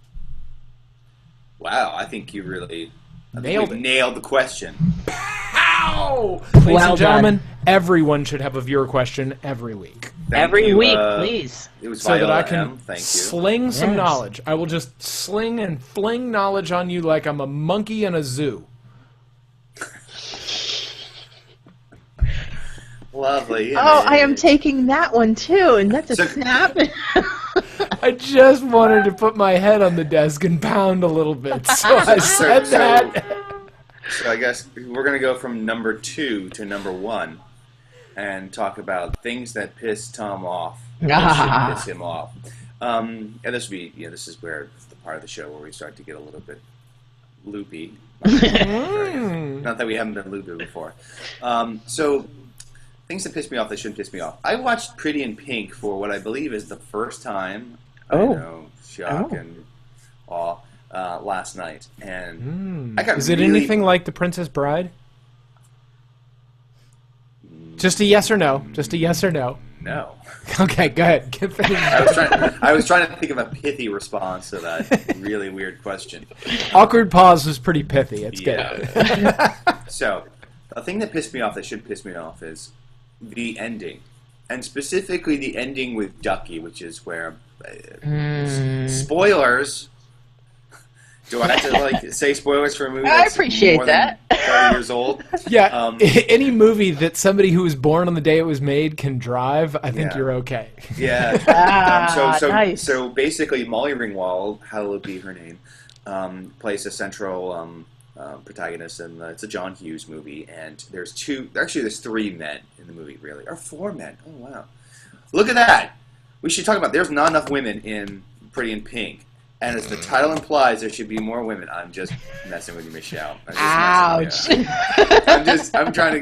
[SPEAKER 2] Wow, I think you really nailed the question.
[SPEAKER 1] Pow! Ladies and gentlemen, everyone should have a viewer question every week.
[SPEAKER 3] Every week, please.
[SPEAKER 2] It was
[SPEAKER 1] so
[SPEAKER 2] Viola
[SPEAKER 1] that I can
[SPEAKER 2] M. Thank you.
[SPEAKER 1] sling some knowledge. I will just sling and fling knowledge on you like I'm a monkey in a zoo.
[SPEAKER 2] Lovely.
[SPEAKER 3] I am taking that one too, and that's a snap.
[SPEAKER 1] I just wanted to put my head on the desk and pound a little bit, so I said that.
[SPEAKER 2] So I guess we're going to go from number 2 to number 1 and talk about things that piss Thom off, that should piss him off. And this would be, this is where the part of the show where we start to get a little bit loopy. Not that we haven't been loopy before. So things that piss me off that shouldn't piss me off. I watched Pretty in Pink for what I believe is the first time. I know, shock and awe, last night, and I got.
[SPEAKER 1] Is it anything like The Princess Bride? Just a yes or no. Just a yes or no.
[SPEAKER 2] No.
[SPEAKER 1] Okay, go ahead.
[SPEAKER 2] I was trying to think of a pithy response to that really weird question.
[SPEAKER 1] Awkward pause was pretty pithy. It's good.
[SPEAKER 2] So, the thing that pissed me off that should piss me off is the ending, and specifically the ending with Ducky, which is where spoilers. Do I have to say spoilers for a movie that's more than 30 years old?
[SPEAKER 1] Yeah, any movie that somebody who was born on the day it was made can drive, I think you're okay.
[SPEAKER 2] Yeah. Nice. So basically, Molly Ringwald, hallowed be her name, plays a central protagonist, and it's a John Hughes movie. And there's 3 men in the movie, really, or 4 men. Oh wow! Look at that. We should talk about. There's not enough women in Pretty in Pink. And as the title implies, there should be more women. I'm just messing with you, Michelle.
[SPEAKER 3] Ouch!
[SPEAKER 2] I'm just trying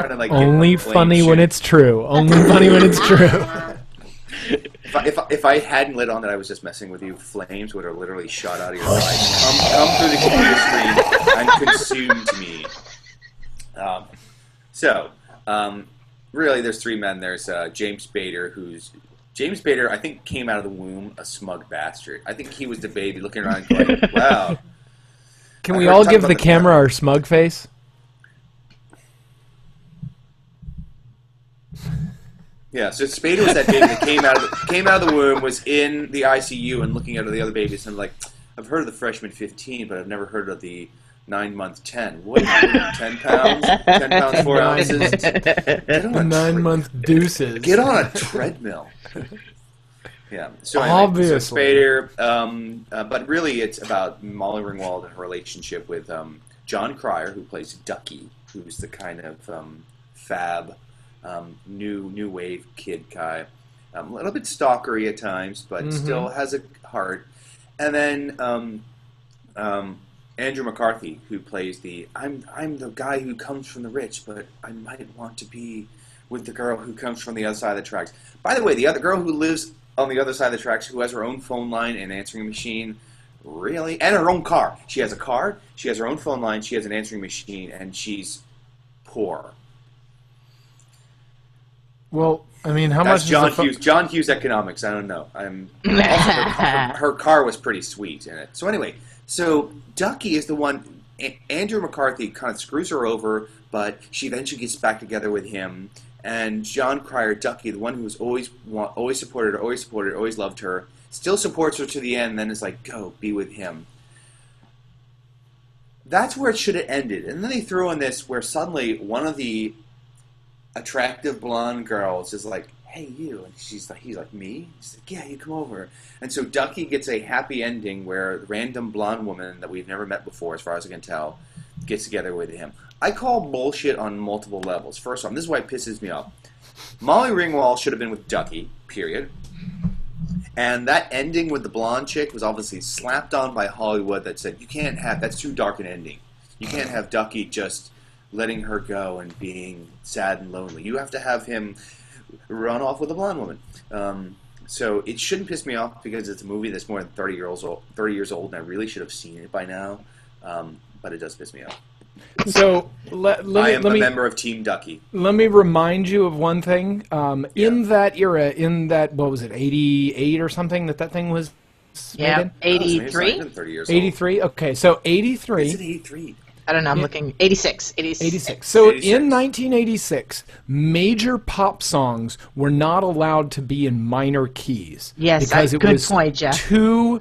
[SPEAKER 2] to like.
[SPEAKER 1] Only funny when it's true. Only funny when it's true.
[SPEAKER 2] If I hadn't lit on that I was just messing with you, flames would have literally shot out of your eyes, come through the computer screen, and consumed me. Really, there's 3 men. There's James Spader, I think, came out of the womb a smug bastard. I think he was the baby looking around going, wow.
[SPEAKER 1] Can we all give the camera our smug face?
[SPEAKER 2] Yeah, so Spader was that baby that came out of the womb, was in the ICU and looking at the other babies and like, I've heard of the freshman 15, but I've never heard of the 9-month 10. What is it? 10 pounds? 10 pounds, 4 ounces? Get on
[SPEAKER 1] 9-month deuces.
[SPEAKER 2] Get on a treadmill. Yeah. So anyway,
[SPEAKER 1] Obviously.
[SPEAKER 2] Spader, but really it's about Molly Ringwald and her relationship with John Cryer, who plays Ducky, who's the kind of fab, new wave kid guy. A little bit stalkery at times, but still has a heart. And then Andrew McCarthy, who plays I'm the guy who comes from the rich, but I might want to be with the girl who comes from the other side of the tracks. By the way, the other girl who lives on the other side of the tracks, who has her own phone line and answering machine, really? And her own car. She has a car, she has her own phone line, she has an answering machine, and she's poor.
[SPEAKER 1] Well, I mean, how
[SPEAKER 2] That's
[SPEAKER 1] much
[SPEAKER 2] John
[SPEAKER 1] is
[SPEAKER 2] Hughes. John Hughes economics. I don't know. Her car was pretty sweet in it. So anyway, so Ducky is the one. Andrew McCarthy kind of screws her over, but she eventually gets back together with him. And John Cryer, Ducky, the one who was always supported her, always loved her, still supports her to the end. And then is like, go be with him. That's where it should have ended. And then they throw in this where suddenly one of the attractive blonde girls is like, hey, you. And he's like, me? He's like, yeah, you come over. And so Ducky gets a happy ending where a random blonde woman that we've never met before, as far as I can tell, gets together with him. I call bullshit on multiple levels. First off, this is why it pisses me off. Molly Ringwald should have been with Ducky, period. And that ending with the blonde chick was obviously slapped on by Hollywood that said, you can't have, that's too dark an ending. You can't have Ducky just letting her go and being sad and lonely. You have to have him run off with a blonde woman. So it shouldn't piss me off because it's a movie that's more than 30 years old, and I really should have seen it by now. But it does piss me off.
[SPEAKER 1] So
[SPEAKER 2] I am a member of Team Ducky.
[SPEAKER 1] Let me remind you of one thing. In that era, in that, what was it, 88 or something that thing was made in?
[SPEAKER 3] 83?
[SPEAKER 1] 83? Okay, so 83.
[SPEAKER 2] Is it 83?
[SPEAKER 3] I don't know, I'm looking. 86.
[SPEAKER 1] 86. So
[SPEAKER 2] 86.
[SPEAKER 1] in 1986, major pop songs were not allowed to be in minor keys.
[SPEAKER 3] Yes,
[SPEAKER 1] because it
[SPEAKER 3] good
[SPEAKER 1] was
[SPEAKER 3] point, Jeff.
[SPEAKER 1] too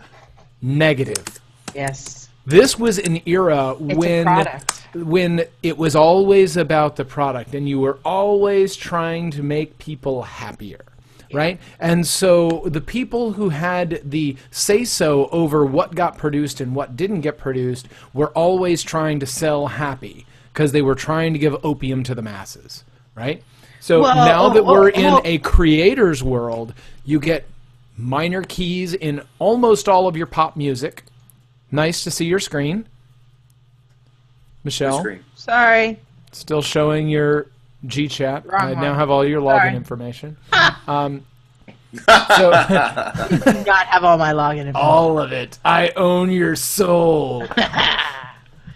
[SPEAKER 1] negative.
[SPEAKER 3] Yes.
[SPEAKER 1] This was an era
[SPEAKER 3] It's a product.
[SPEAKER 1] when it was always about the product, and you were always trying to make people happier, right? And so the people who had the say-so over what got produced and what didn't get produced were always trying to sell happy because they were trying to give opium to the masses, right? So now that we're in a creator's world, you get minor keys in almost all of your pop music. Nice to see your screen. Michelle,
[SPEAKER 3] Sorry.
[SPEAKER 1] still showing your G-Chat.
[SPEAKER 3] Wrong
[SPEAKER 1] I
[SPEAKER 3] one.
[SPEAKER 1] now have all your login
[SPEAKER 3] Sorry.
[SPEAKER 1] information.
[SPEAKER 3] You do not have all my login information.
[SPEAKER 1] All of it. I own your soul.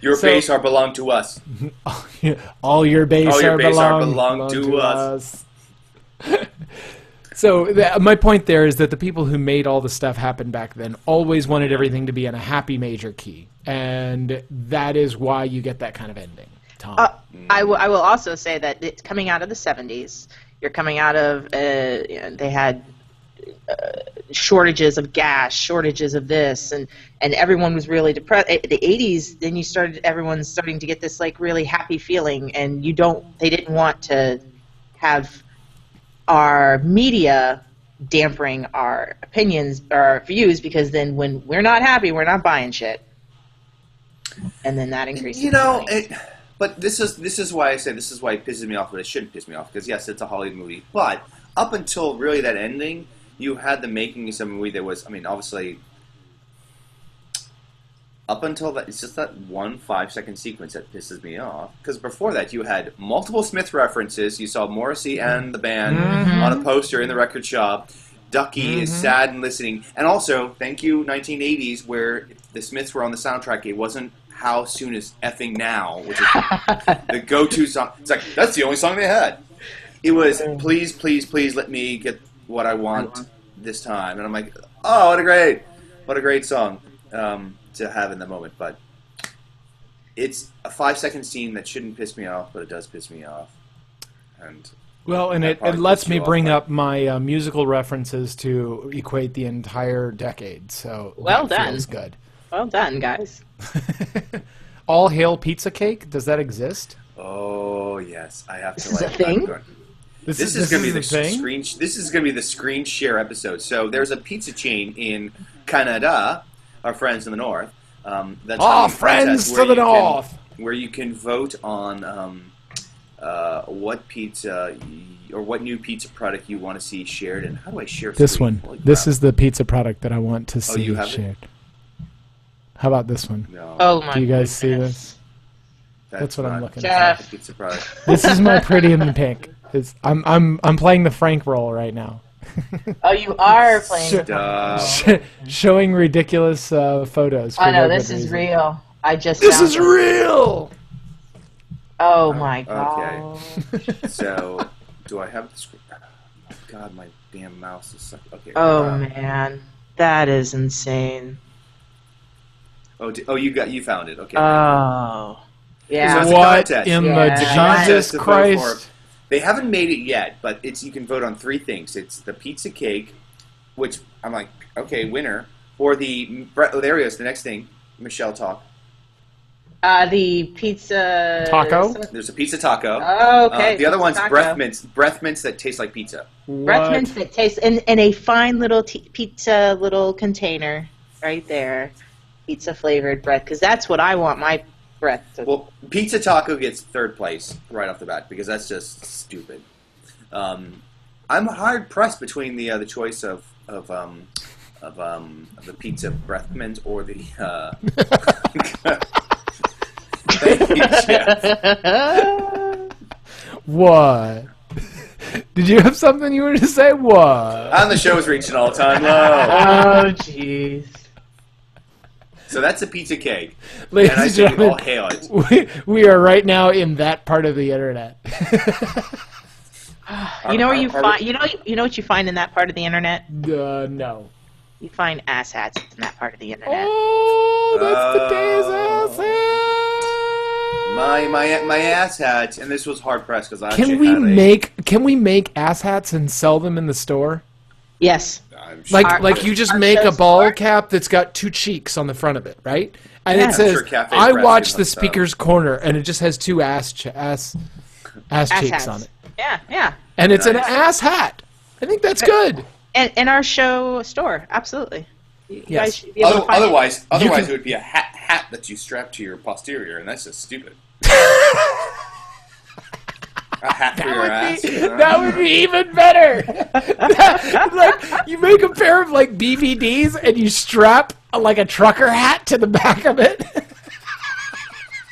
[SPEAKER 2] Your base are belong to us.
[SPEAKER 1] All your base are belong
[SPEAKER 2] to us.
[SPEAKER 1] So my point there is that the people who made all the stuff happen back then always wanted everything to be in a happy major key. And that is why you get that kind of ending. Thom.
[SPEAKER 3] I will also say that it's coming out of the 70s. You're coming out of, they had shortages of gas, shortages of this, and everyone was really depressed. The 80s, then everyone's starting to get this like really happy feeling, and they didn't want to have our media dampering our opinions or our views, because then when we're not happy, we're not buying shit, and then that increases.
[SPEAKER 2] But this is why I say this is why it pisses me off, but it shouldn't piss me off, because yes, it's a Hollywood movie, but up until really that ending, you had the making of some movie that was, I mean, obviously, up until that, it's just that 1 5-second sequence that pisses me off. Because before that, you had multiple Smith references. You saw Morrissey and the band on a poster in the record shop. Ducky is sad and listening. And also, thank you, 1980s, where the Smiths were on the soundtrack. It wasn't How Soon Is Effing Now, which is the go-to song. It's like, that's the only song they had. It was, please, please, please let me get what I want this time. And I'm like, oh, what a great song. To have in the moment, but it's a 5-second scene that shouldn't piss me off, but it does piss me off. And
[SPEAKER 1] it lets me bring up my musical references to equate the entire decade. So
[SPEAKER 3] Well
[SPEAKER 1] that
[SPEAKER 3] done.
[SPEAKER 1] feels good.
[SPEAKER 3] Well done, guys.
[SPEAKER 1] All hail pizza cake. Does that exist?
[SPEAKER 2] Oh yes, I have to.
[SPEAKER 3] This is a thing?
[SPEAKER 2] This is going to be the screen. This is going to be the screen share episode. So there's a pizza chain in Canada, our friends in the north. That's
[SPEAKER 1] friends to the north,
[SPEAKER 2] where you can vote on what pizza or what new pizza product you want to see shared. And how do I share
[SPEAKER 1] this
[SPEAKER 2] screen?
[SPEAKER 1] one? This is the pizza product that I want to see
[SPEAKER 2] you have
[SPEAKER 1] shared. How about this one?
[SPEAKER 2] No.
[SPEAKER 3] Oh my!
[SPEAKER 1] Do you guys see this?
[SPEAKER 2] That's
[SPEAKER 1] what I'm
[SPEAKER 2] not
[SPEAKER 1] looking
[SPEAKER 3] Jeff.
[SPEAKER 2] a pizza product.
[SPEAKER 1] This is my Pretty in Pink. I'm playing the Frank role right now.
[SPEAKER 3] Oh, you are playing.
[SPEAKER 1] Showing ridiculous photos.
[SPEAKER 3] Oh no,
[SPEAKER 1] no
[SPEAKER 3] this
[SPEAKER 1] good
[SPEAKER 3] is
[SPEAKER 1] reason.
[SPEAKER 3] real. I just.
[SPEAKER 1] This is real.
[SPEAKER 3] Oh my god.
[SPEAKER 2] Okay. So, do I have the screen? Oh, God, my damn mouse is suck. Okay.
[SPEAKER 3] Oh man, that is insane.
[SPEAKER 2] You found it. Okay.
[SPEAKER 3] Oh. Yeah.
[SPEAKER 2] So it's a
[SPEAKER 1] What
[SPEAKER 2] contest.
[SPEAKER 1] in
[SPEAKER 3] Yeah.
[SPEAKER 1] the
[SPEAKER 2] Contest
[SPEAKER 1] Jesus
[SPEAKER 2] to vote
[SPEAKER 1] Christ?
[SPEAKER 2] for. They haven't made it yet, but you can vote on 3 things. It's the pizza cake, which I'm like, okay, winner. Or there he is, the next thing. Michelle, talk.
[SPEAKER 3] The pizza
[SPEAKER 1] Taco?
[SPEAKER 2] There's a pizza taco.
[SPEAKER 3] Oh, okay.
[SPEAKER 2] The other one's
[SPEAKER 3] Taco.
[SPEAKER 2] breath mints that taste like pizza.
[SPEAKER 3] Breath mints that taste in a fine little pizza little container right there. Pizza flavored breath, because that's what I want my breath to.
[SPEAKER 2] Well, pizza taco gets 3rd place right off the bat because that's just stupid. I'm hard pressed between the choice of the pizza breath mint or the. Thank you, Jeff.
[SPEAKER 1] What? Did you have something you were to say? What?
[SPEAKER 2] And the show's reaching all-time low.
[SPEAKER 3] Oh, jeez.
[SPEAKER 2] So that's a pizza cake.
[SPEAKER 1] Ladies
[SPEAKER 2] and I
[SPEAKER 1] and
[SPEAKER 2] say
[SPEAKER 1] gentlemen,
[SPEAKER 2] all hail it.
[SPEAKER 1] we are right now in that part of the internet.
[SPEAKER 3] You know where you find you know what you find in that part of the internet?
[SPEAKER 1] No.
[SPEAKER 3] You find asshats in that part of the internet.
[SPEAKER 1] Oh, that's the day's asshat.
[SPEAKER 2] My ass hat, and this was hard pressed because I
[SPEAKER 1] Can
[SPEAKER 2] actually
[SPEAKER 1] we
[SPEAKER 2] had
[SPEAKER 1] make ass hats and sell them in the store?
[SPEAKER 3] Yes.
[SPEAKER 2] I'm sure
[SPEAKER 1] Like you just make a ball cap that's got 2 cheeks on the front of it, right? And
[SPEAKER 3] Yeah.
[SPEAKER 1] it says,
[SPEAKER 2] I'm sure Cafe
[SPEAKER 1] "I
[SPEAKER 2] Press
[SPEAKER 1] watch
[SPEAKER 2] gives
[SPEAKER 1] the
[SPEAKER 2] them stuff.
[SPEAKER 1] speaker's corner," and it just has 2 ass cheeks
[SPEAKER 3] Asshats.
[SPEAKER 1] on it,
[SPEAKER 3] Yeah.
[SPEAKER 1] and it's an
[SPEAKER 2] Nice.
[SPEAKER 1] ass hat. I think that's good.
[SPEAKER 3] And in our show store, absolutely. You
[SPEAKER 1] Yes.
[SPEAKER 3] guys should be able to find
[SPEAKER 2] Otherwise,
[SPEAKER 1] can-
[SPEAKER 2] it would be a hat that you strap to your posterior, and that's just stupid. A hat for your ass.
[SPEAKER 1] That would be even better. Like you make a pair of like BVDs and you strap like a trucker hat to the back of it.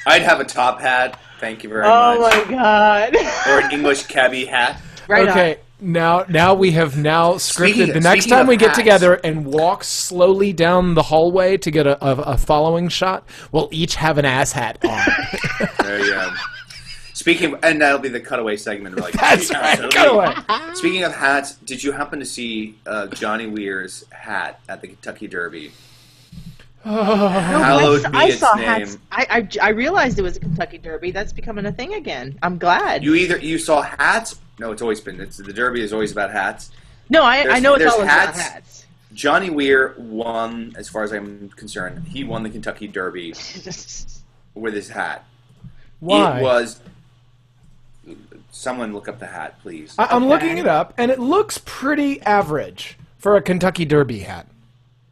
[SPEAKER 2] I'd have a top hat. Thank you very
[SPEAKER 3] Oh
[SPEAKER 2] much.
[SPEAKER 3] my god.
[SPEAKER 2] Or an English cabbie hat.
[SPEAKER 3] Right
[SPEAKER 1] Okay. Now we have scripted
[SPEAKER 2] Speaking
[SPEAKER 1] the next
[SPEAKER 2] of
[SPEAKER 1] time we get
[SPEAKER 2] hats.
[SPEAKER 1] together and walk slowly down the hallway to get a following shot, we'll each have an ass hat on.
[SPEAKER 2] There you go. And that'll be the cutaway segment. Like,
[SPEAKER 1] That's
[SPEAKER 2] yeah,
[SPEAKER 1] right.
[SPEAKER 2] that'll
[SPEAKER 1] Go
[SPEAKER 2] be-
[SPEAKER 1] away.
[SPEAKER 2] Speaking of hats, did you happen to see Johnny Weir's hat at the Kentucky Derby? Hallowed be
[SPEAKER 3] I
[SPEAKER 2] its
[SPEAKER 3] saw
[SPEAKER 2] name.
[SPEAKER 3] hats. I realized it was a Kentucky Derby. That's becoming a thing again. I'm glad.
[SPEAKER 2] You saw hats? No, it's always been. The Derby is always about hats.
[SPEAKER 3] No, I know it's
[SPEAKER 2] there's
[SPEAKER 3] all about
[SPEAKER 2] hats.
[SPEAKER 3] hats.
[SPEAKER 2] Johnny Weir won, as far as I'm concerned. He won the Kentucky Derby with his hat.
[SPEAKER 1] Why?
[SPEAKER 2] It was. Someone look up the hat, please.
[SPEAKER 1] I'm looking it up, and it looks pretty average for a Kentucky Derby hat.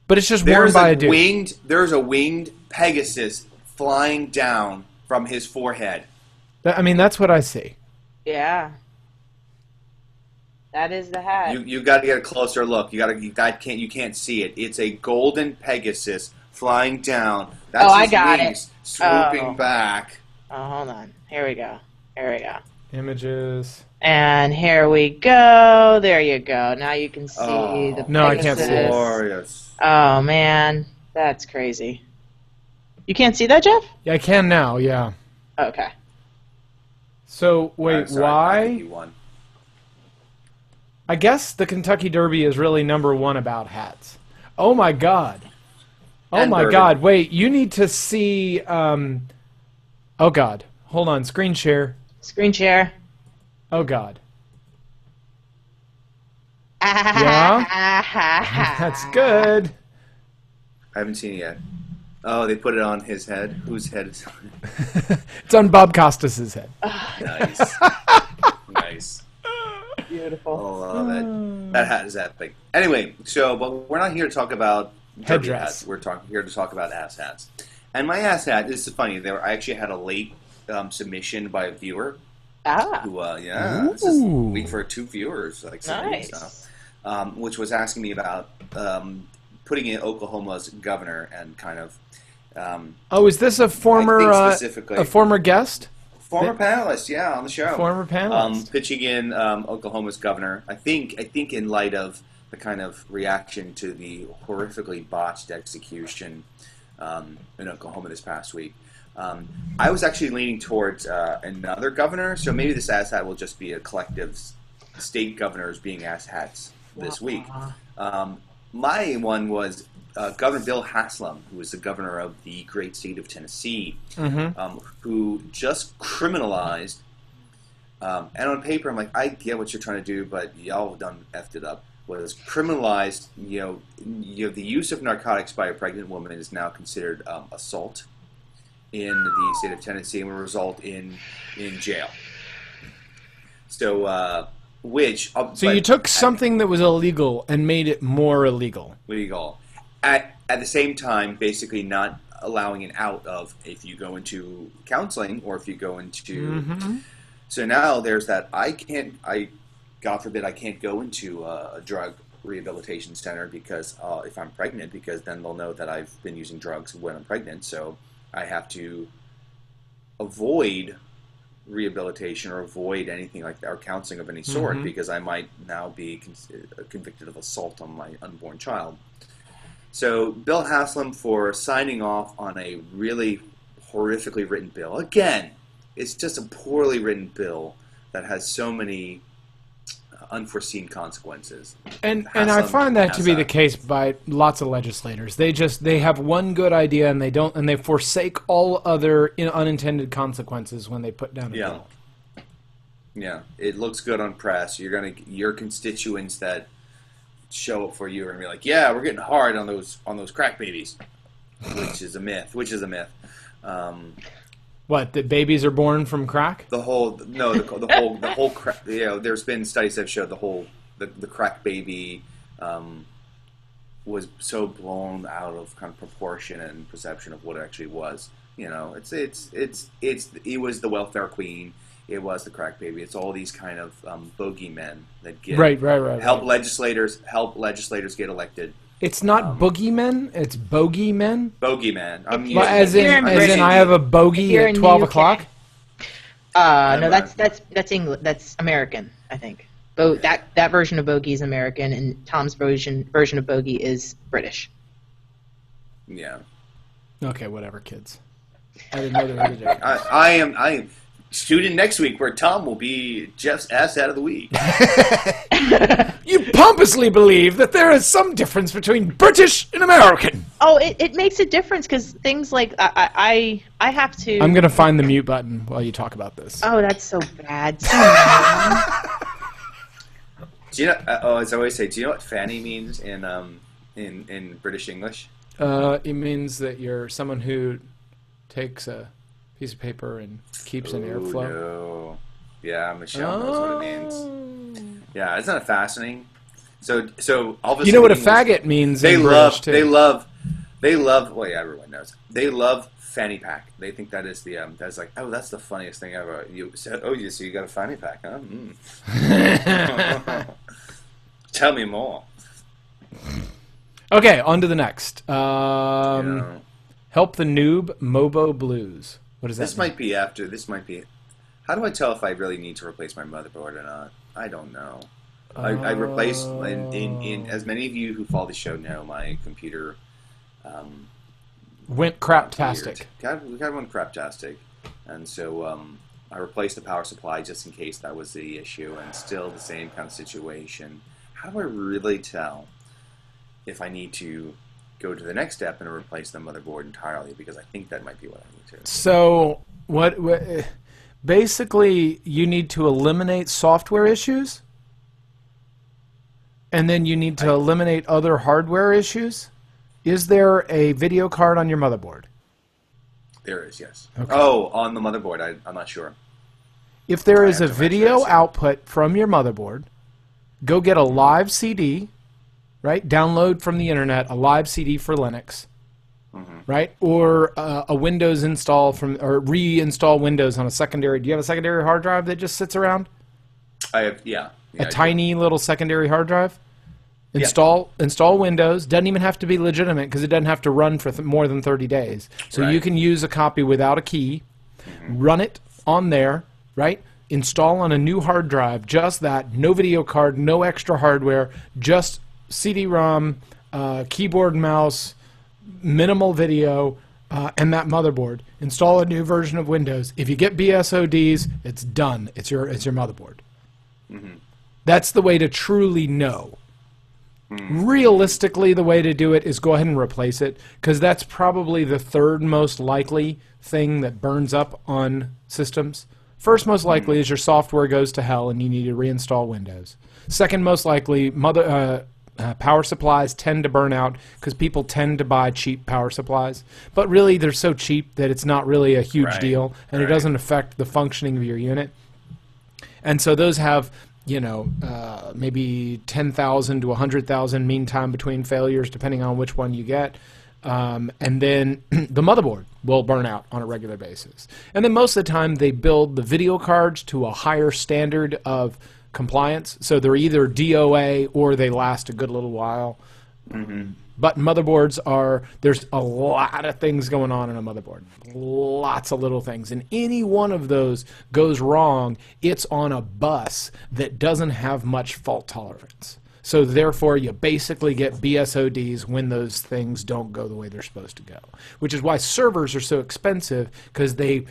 [SPEAKER 1] But it's just worn by a dude.
[SPEAKER 2] There's a winged Pegasus flying down from his forehead.
[SPEAKER 1] I mean, that's what I see.
[SPEAKER 3] Yeah. That is the hat.
[SPEAKER 2] You got to get a closer look. You can't see it. It's a golden Pegasus flying down. That's
[SPEAKER 3] I
[SPEAKER 2] his
[SPEAKER 3] got it.
[SPEAKER 2] wings swooping
[SPEAKER 3] Oh.
[SPEAKER 2] back.
[SPEAKER 3] Oh, hold on. Here we go.
[SPEAKER 1] Images.
[SPEAKER 3] And here we go. There you go. Now you can see the
[SPEAKER 1] No, I can't see it.
[SPEAKER 3] Pegasus.
[SPEAKER 2] Glorious.
[SPEAKER 3] Oh, man. That's crazy. You can't see that, Jeff?
[SPEAKER 1] Yeah, I can now, yeah.
[SPEAKER 3] Okay.
[SPEAKER 1] So, wait,
[SPEAKER 2] I'm sorry, I
[SPEAKER 1] why?
[SPEAKER 2] think you won.
[SPEAKER 1] I guess the Kentucky Derby is really #1 about hats. Oh, my God. Oh,
[SPEAKER 2] And
[SPEAKER 1] my
[SPEAKER 2] bourbon.
[SPEAKER 1] God. Wait, you need to see... Oh, God. Hold on. Screen share.
[SPEAKER 3] Screen share.
[SPEAKER 1] Oh, God. Yeah? That's good.
[SPEAKER 2] I haven't seen it yet. Oh, they put it on his head. Whose head is on it?
[SPEAKER 1] It's on Bob Costas's head.
[SPEAKER 2] Nice. Nice.
[SPEAKER 3] Beautiful.
[SPEAKER 2] Oh, that hat is epic. Anyway, but we're not here to talk about
[SPEAKER 1] headdress.
[SPEAKER 2] Hats. We're here to talk about ass hats. And my ass hat, this is funny. I actually had a late submission by a viewer. Who, this is a week for 2 viewers, like
[SPEAKER 3] nice.
[SPEAKER 2] Which was asking me about putting in Oklahoma's governor and kind of.
[SPEAKER 1] Is this a former guest?
[SPEAKER 2] Former panelist, yeah, on the show.
[SPEAKER 1] Former panelist.
[SPEAKER 2] Pitching in Oklahoma's governor. I think in light of the kind of reaction to the horrifically botched execution in Oklahoma this past week. I was actually leaning towards another governor, so maybe this asshat will just be a collective state governors being asshats this week. My one was Governor Bill Haslam, who is the governor of the great state of Tennessee, who just criminalized, and on paper I'm like, I get what you're trying to do, but y'all done effed it up, was criminalized, the use of narcotics by a pregnant woman is now considered assault in the state of Tennessee and will result in jail. So,
[SPEAKER 1] you took something that was illegal and made it more illegal.
[SPEAKER 2] At the same time, basically not allowing an out of if you go into counseling or if you go into. So now there's that. God forbid, I can't go into a drug rehabilitation center because if I'm pregnant, because then they'll know that I've been using drugs when I'm pregnant. So I have to avoid rehabilitation or avoid anything like that, or counseling of any sort, because I might now be convicted of assault on my unborn child. So Bill Haslam for signing off on a really horrifically written bill. Again, it's just a poorly written bill that has so many unforeseen consequences.
[SPEAKER 1] And I find that to be the case by lots of legislators. They have one good idea and they forsake all other unintended consequences when they put down a bill.
[SPEAKER 2] Yeah, it looks good on press. Your constituents that show up for you and be like, yeah, we're getting hard on those crack babies, which is a myth.
[SPEAKER 1] What, that babies are born from crack?
[SPEAKER 2] The whole crack. There's been studies that show the crack baby was so blown out of kind of proportion and perception of what it actually was. It was the welfare queen. It was the crack baby. It's all these kind of bogeymen that get help legislators get elected.
[SPEAKER 1] It's not boogeymen. It's bogeymen.
[SPEAKER 2] Bogeyman.
[SPEAKER 1] As in I have a bogey at 12 o'clock.
[SPEAKER 3] No, that's English. That's American, I think. That version of bogey is American, and Thom's version of bogey is British.
[SPEAKER 2] Yeah.
[SPEAKER 1] Okay, whatever, kids. I didn't know there was a difference.
[SPEAKER 2] I am student next week where Thom will be Jeff's ass out of the week.
[SPEAKER 1] You pompously believe that there is some difference between British and American.
[SPEAKER 3] Oh, it makes a difference because things like I have to.
[SPEAKER 1] I'm gonna find the mute button while you talk about this.
[SPEAKER 3] Oh, that's so bad.
[SPEAKER 2] Do you know? As I always say, do you know what fanny means in British English?
[SPEAKER 1] It means that you're someone who takes a piece of paper and keeps an airflow. No.
[SPEAKER 2] Yeah, Michelle knows what it means. Yeah, isn't that fascinating? So obviously,
[SPEAKER 1] you know what a faggot means.
[SPEAKER 2] They love. Well, yeah, everyone knows. They love fanny pack. They think that is that's like, oh, that's the funniest thing ever. You said, oh, so you got a fanny pack, huh? Tell me more.
[SPEAKER 1] Okay, on to the next. Help the noob, Mobo Blues. What does that mean?
[SPEAKER 2] This might be. How do I tell if I really need to replace my motherboard or not? I don't know. I replaced, in as many of you who follow the show know, my computer
[SPEAKER 1] went craptastic.
[SPEAKER 2] We got one craptastic. And so I replaced the power supply just in case that was the issue, and still the same kind of situation. How do I really tell if I need to go to the next step and replace the motherboard entirely? Because I think that might be what I need to.
[SPEAKER 1] So what basically you need to eliminate software issues, and then you need to eliminate other hardware issues. Is there a video card on your motherboard?
[SPEAKER 2] There is, yes.
[SPEAKER 1] Okay.
[SPEAKER 2] Oh, on the motherboard, I'm not sure.
[SPEAKER 1] If there is a video output from your motherboard, go get a live CD, right? Download from the internet a live CD for Linux, right? Or a Windows install or reinstall Windows on a secondary. Do you have a secondary hard drive that just sits around?
[SPEAKER 2] I have, yeah.
[SPEAKER 1] A tiny little secondary hard drive? Install Windows. Doesn't even have to be legitimate because it doesn't have to run for more than 30 days. So you can use a copy without a key, run it on there, right? Install on a new hard drive, just that, no video card, no extra hardware, just CD-ROM, keyboard and mouse, minimal video, and that motherboard. Install a new version of Windows. If you get BSODs, it's done. It's your motherboard. That's the way to truly know. Realistically, the way to do it is go ahead and replace it, because that's probably the third most likely thing that burns up on systems. First most likely is your software goes to hell and you need to reinstall Windows. Second most likely, power supplies tend to burn out because people tend to buy cheap power supplies. But really, they're so cheap that it's not really a huge deal, and it doesn't affect the functioning of your unit. And so those have, maybe 10,000 to 100,000 mean time between failures, depending on which one you get. And then the motherboard will burn out on a regular basis. And then most of the time they build the video cards to a higher standard of compliance. So they're either DOA or they last a good little while. But motherboards there's a lot of things going on in a motherboard. Lots of little things. And any one of those goes wrong, it's on a bus that doesn't have much fault tolerance. So therefore, you basically get BSODs when those things don't go the way they're supposed to go. Which is why servers are so expensive, because they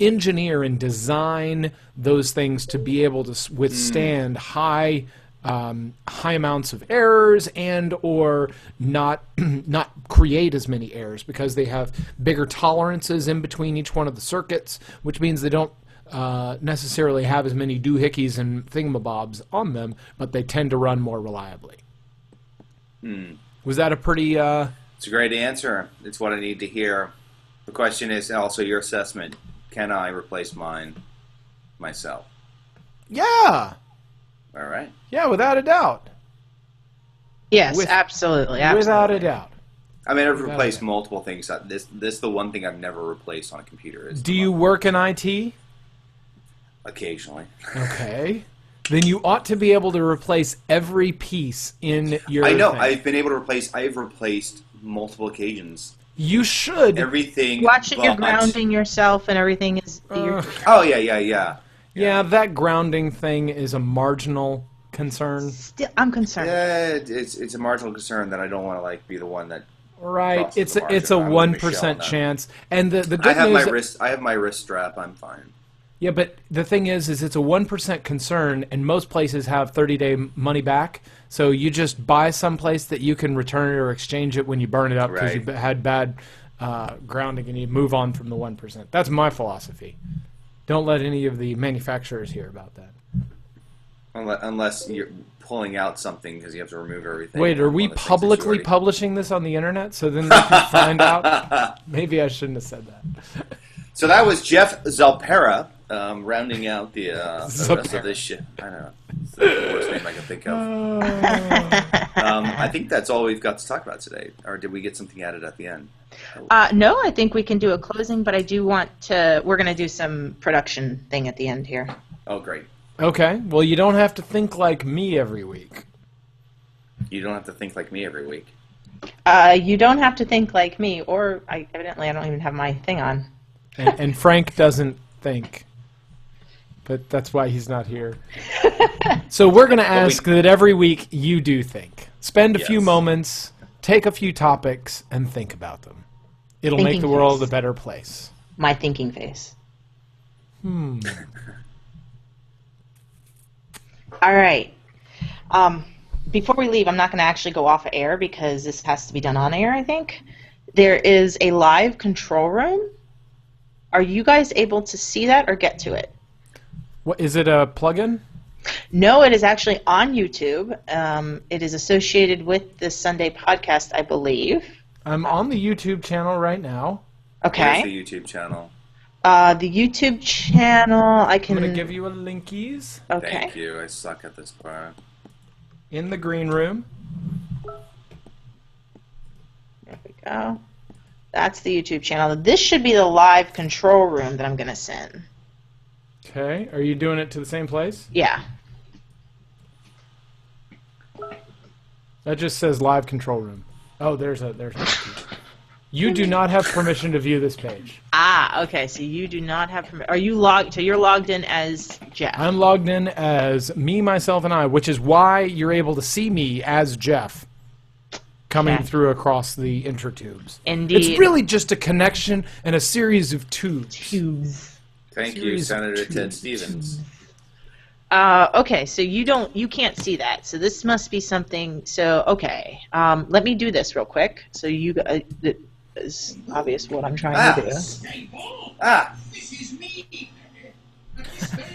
[SPEAKER 1] engineer and design those things to be able to withstand high amounts of errors and or not create as many errors, because they have bigger tolerances in between each one of the circuits, which means they don't necessarily have as many doohickeys and thingamabobs on them, but they tend to run more reliably. Was that a pretty...
[SPEAKER 2] It's a great answer. It's what I need to hear. The question is also your assessment. Can I replace mine myself?
[SPEAKER 1] Yeah.
[SPEAKER 2] All right.
[SPEAKER 1] Yeah, without a doubt.
[SPEAKER 3] Yes, absolutely.
[SPEAKER 1] Without a doubt.
[SPEAKER 2] I mean, I've replaced multiple things. This is the one thing I've never replaced on a computer.
[SPEAKER 1] Do you work in IT?
[SPEAKER 2] Occasionally.
[SPEAKER 1] Okay. Then you ought to be able to replace every piece in your
[SPEAKER 2] I know.
[SPEAKER 1] thing.
[SPEAKER 2] I've replaced multiple occasions.
[SPEAKER 1] You should.
[SPEAKER 2] Everything.
[SPEAKER 3] Watch it, you're grounding yourself and everything is...
[SPEAKER 2] Oh, yeah.
[SPEAKER 1] Yeah, that grounding thing is a marginal concern.
[SPEAKER 3] Still, I'm concerned.
[SPEAKER 2] Yeah, it's a marginal concern that I don't want to be the one that...
[SPEAKER 1] Right, it's a 1% chance. And the good news...
[SPEAKER 2] I have my wrist strap, I'm fine.
[SPEAKER 1] Yeah, but the thing is it's a 1% concern, and most places have 30-day money back. So you just buy someplace that you can return it or exchange it when you burn it up because you had bad grounding, and you move on from the 1%. That's my philosophy. Don't let any of the manufacturers hear about that.
[SPEAKER 2] Unless you're pulling out something because you have to remove everything.
[SPEAKER 1] Wait, are we publicly publishing this on the internet so then they can find out? Maybe I shouldn't have said that.
[SPEAKER 2] So that was Jeff Zalpera. Rounding out the rest of this shit. I don't know. It's the worst name I can think of. I think that's all we've got to talk about today. Or did we get something added at the end?
[SPEAKER 3] No, I think we can do a closing, but I do want to... We're going to do some production thing at the end here.
[SPEAKER 2] Oh, great.
[SPEAKER 1] Okay. Well, you don't have to think like me every week.
[SPEAKER 2] You don't have to think like me every week.
[SPEAKER 3] You don't have to think like me, or evidently I don't even have my thing on.
[SPEAKER 1] And Frank doesn't think. But that's why he's not here. So we're going to ask that every week you do think. Spend a few moments, take a few topics, and think about them. It'll make the world a better place.
[SPEAKER 3] My thinking face.
[SPEAKER 1] All
[SPEAKER 3] right. Before we leave, I'm not going to actually go off of air because this has to be done on air, I think. There is a live control room. Are you guys able to see that or get to it?
[SPEAKER 1] What, is it a plugin?
[SPEAKER 3] No, it is actually on YouTube. It is associated with the Sunday podcast, I believe.
[SPEAKER 1] I'm on the YouTube channel right now.
[SPEAKER 3] Okay.
[SPEAKER 2] Where's the YouTube channel?
[SPEAKER 3] The YouTube channel, I can...
[SPEAKER 1] I'm going to give you a linkies.
[SPEAKER 3] Okay.
[SPEAKER 2] Thank you. I suck at this part.
[SPEAKER 1] In the green room.
[SPEAKER 3] There we go. That's the YouTube channel. This should be the live control room that I'm going to send.
[SPEAKER 1] Okay. Are you doing it to the same place?
[SPEAKER 3] Yeah.
[SPEAKER 1] That just says live control room. Oh, there's a You do not have permission to view this page.
[SPEAKER 3] Ah, okay. So you do not have permission. Are you logged? So you're logged in as Jeff.
[SPEAKER 1] I'm logged in as me, myself, and I, which is why you're able to see me as Jeff coming through across the intratubes.
[SPEAKER 3] Indeed.
[SPEAKER 1] It's really just a connection and a series of tubes.
[SPEAKER 2] Thank you, Senator Ted Stevens.
[SPEAKER 3] Okay, so you can't see that. So this must be something. So okay, let me do this real quick. So you it's obvious what I'm trying to do.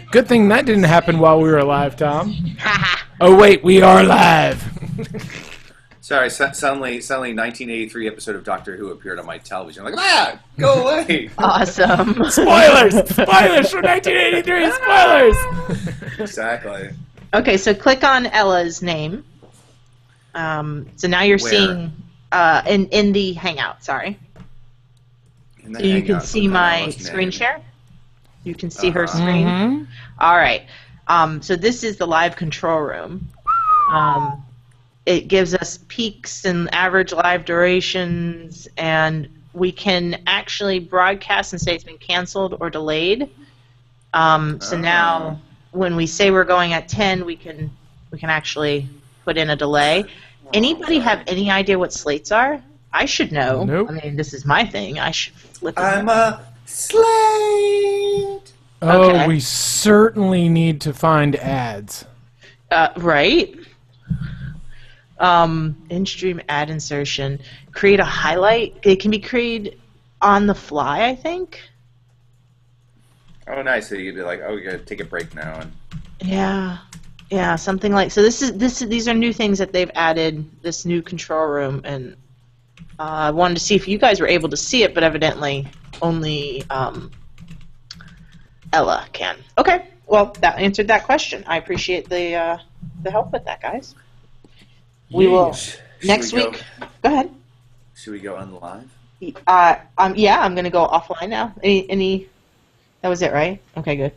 [SPEAKER 1] Good thing that didn't happen while we were live, Tom. Oh wait, we are live.
[SPEAKER 2] Sorry, suddenly 1983 episode of Doctor Who appeared on my television. I'm like, go away!
[SPEAKER 3] Awesome.
[SPEAKER 1] Spoilers! Spoilers from 1983! Spoilers!
[SPEAKER 2] Exactly.
[SPEAKER 3] Okay, so click on Ella's name. So now you're seeing in the Hangout. Sorry. So you can see my screen share. You can see her screen.
[SPEAKER 1] Mm-hmm.
[SPEAKER 3] All right. So this is the live control room. It gives us peaks and average live durations, and we can actually broadcast and say it's been canceled or delayed. So now, when we say we're going at 10, we can actually put in a delay. Anybody have any idea what slates are? I should know.
[SPEAKER 1] Nope.
[SPEAKER 3] I mean, this is my thing. I should flip it.
[SPEAKER 2] I'm a slate!
[SPEAKER 1] Oh,
[SPEAKER 3] Okay.
[SPEAKER 1] we certainly need to find ads.
[SPEAKER 3] Right. In-stream ad insertion. Create a highlight. It can be created on the fly, I think.
[SPEAKER 2] Oh, nice. So you'd be like, we gotta take a break now. And
[SPEAKER 3] Yeah, something like so. These are new things that they've added. This new control room, and I wanted to see if you guys were able to see it, but evidently only Ella can. Okay, well that answered that question. I appreciate the help with that, guys. We will next week. Go ahead.
[SPEAKER 2] Should we go on live?
[SPEAKER 3] Yeah, I'm gonna go offline now. Any? That was it, right? Okay, good.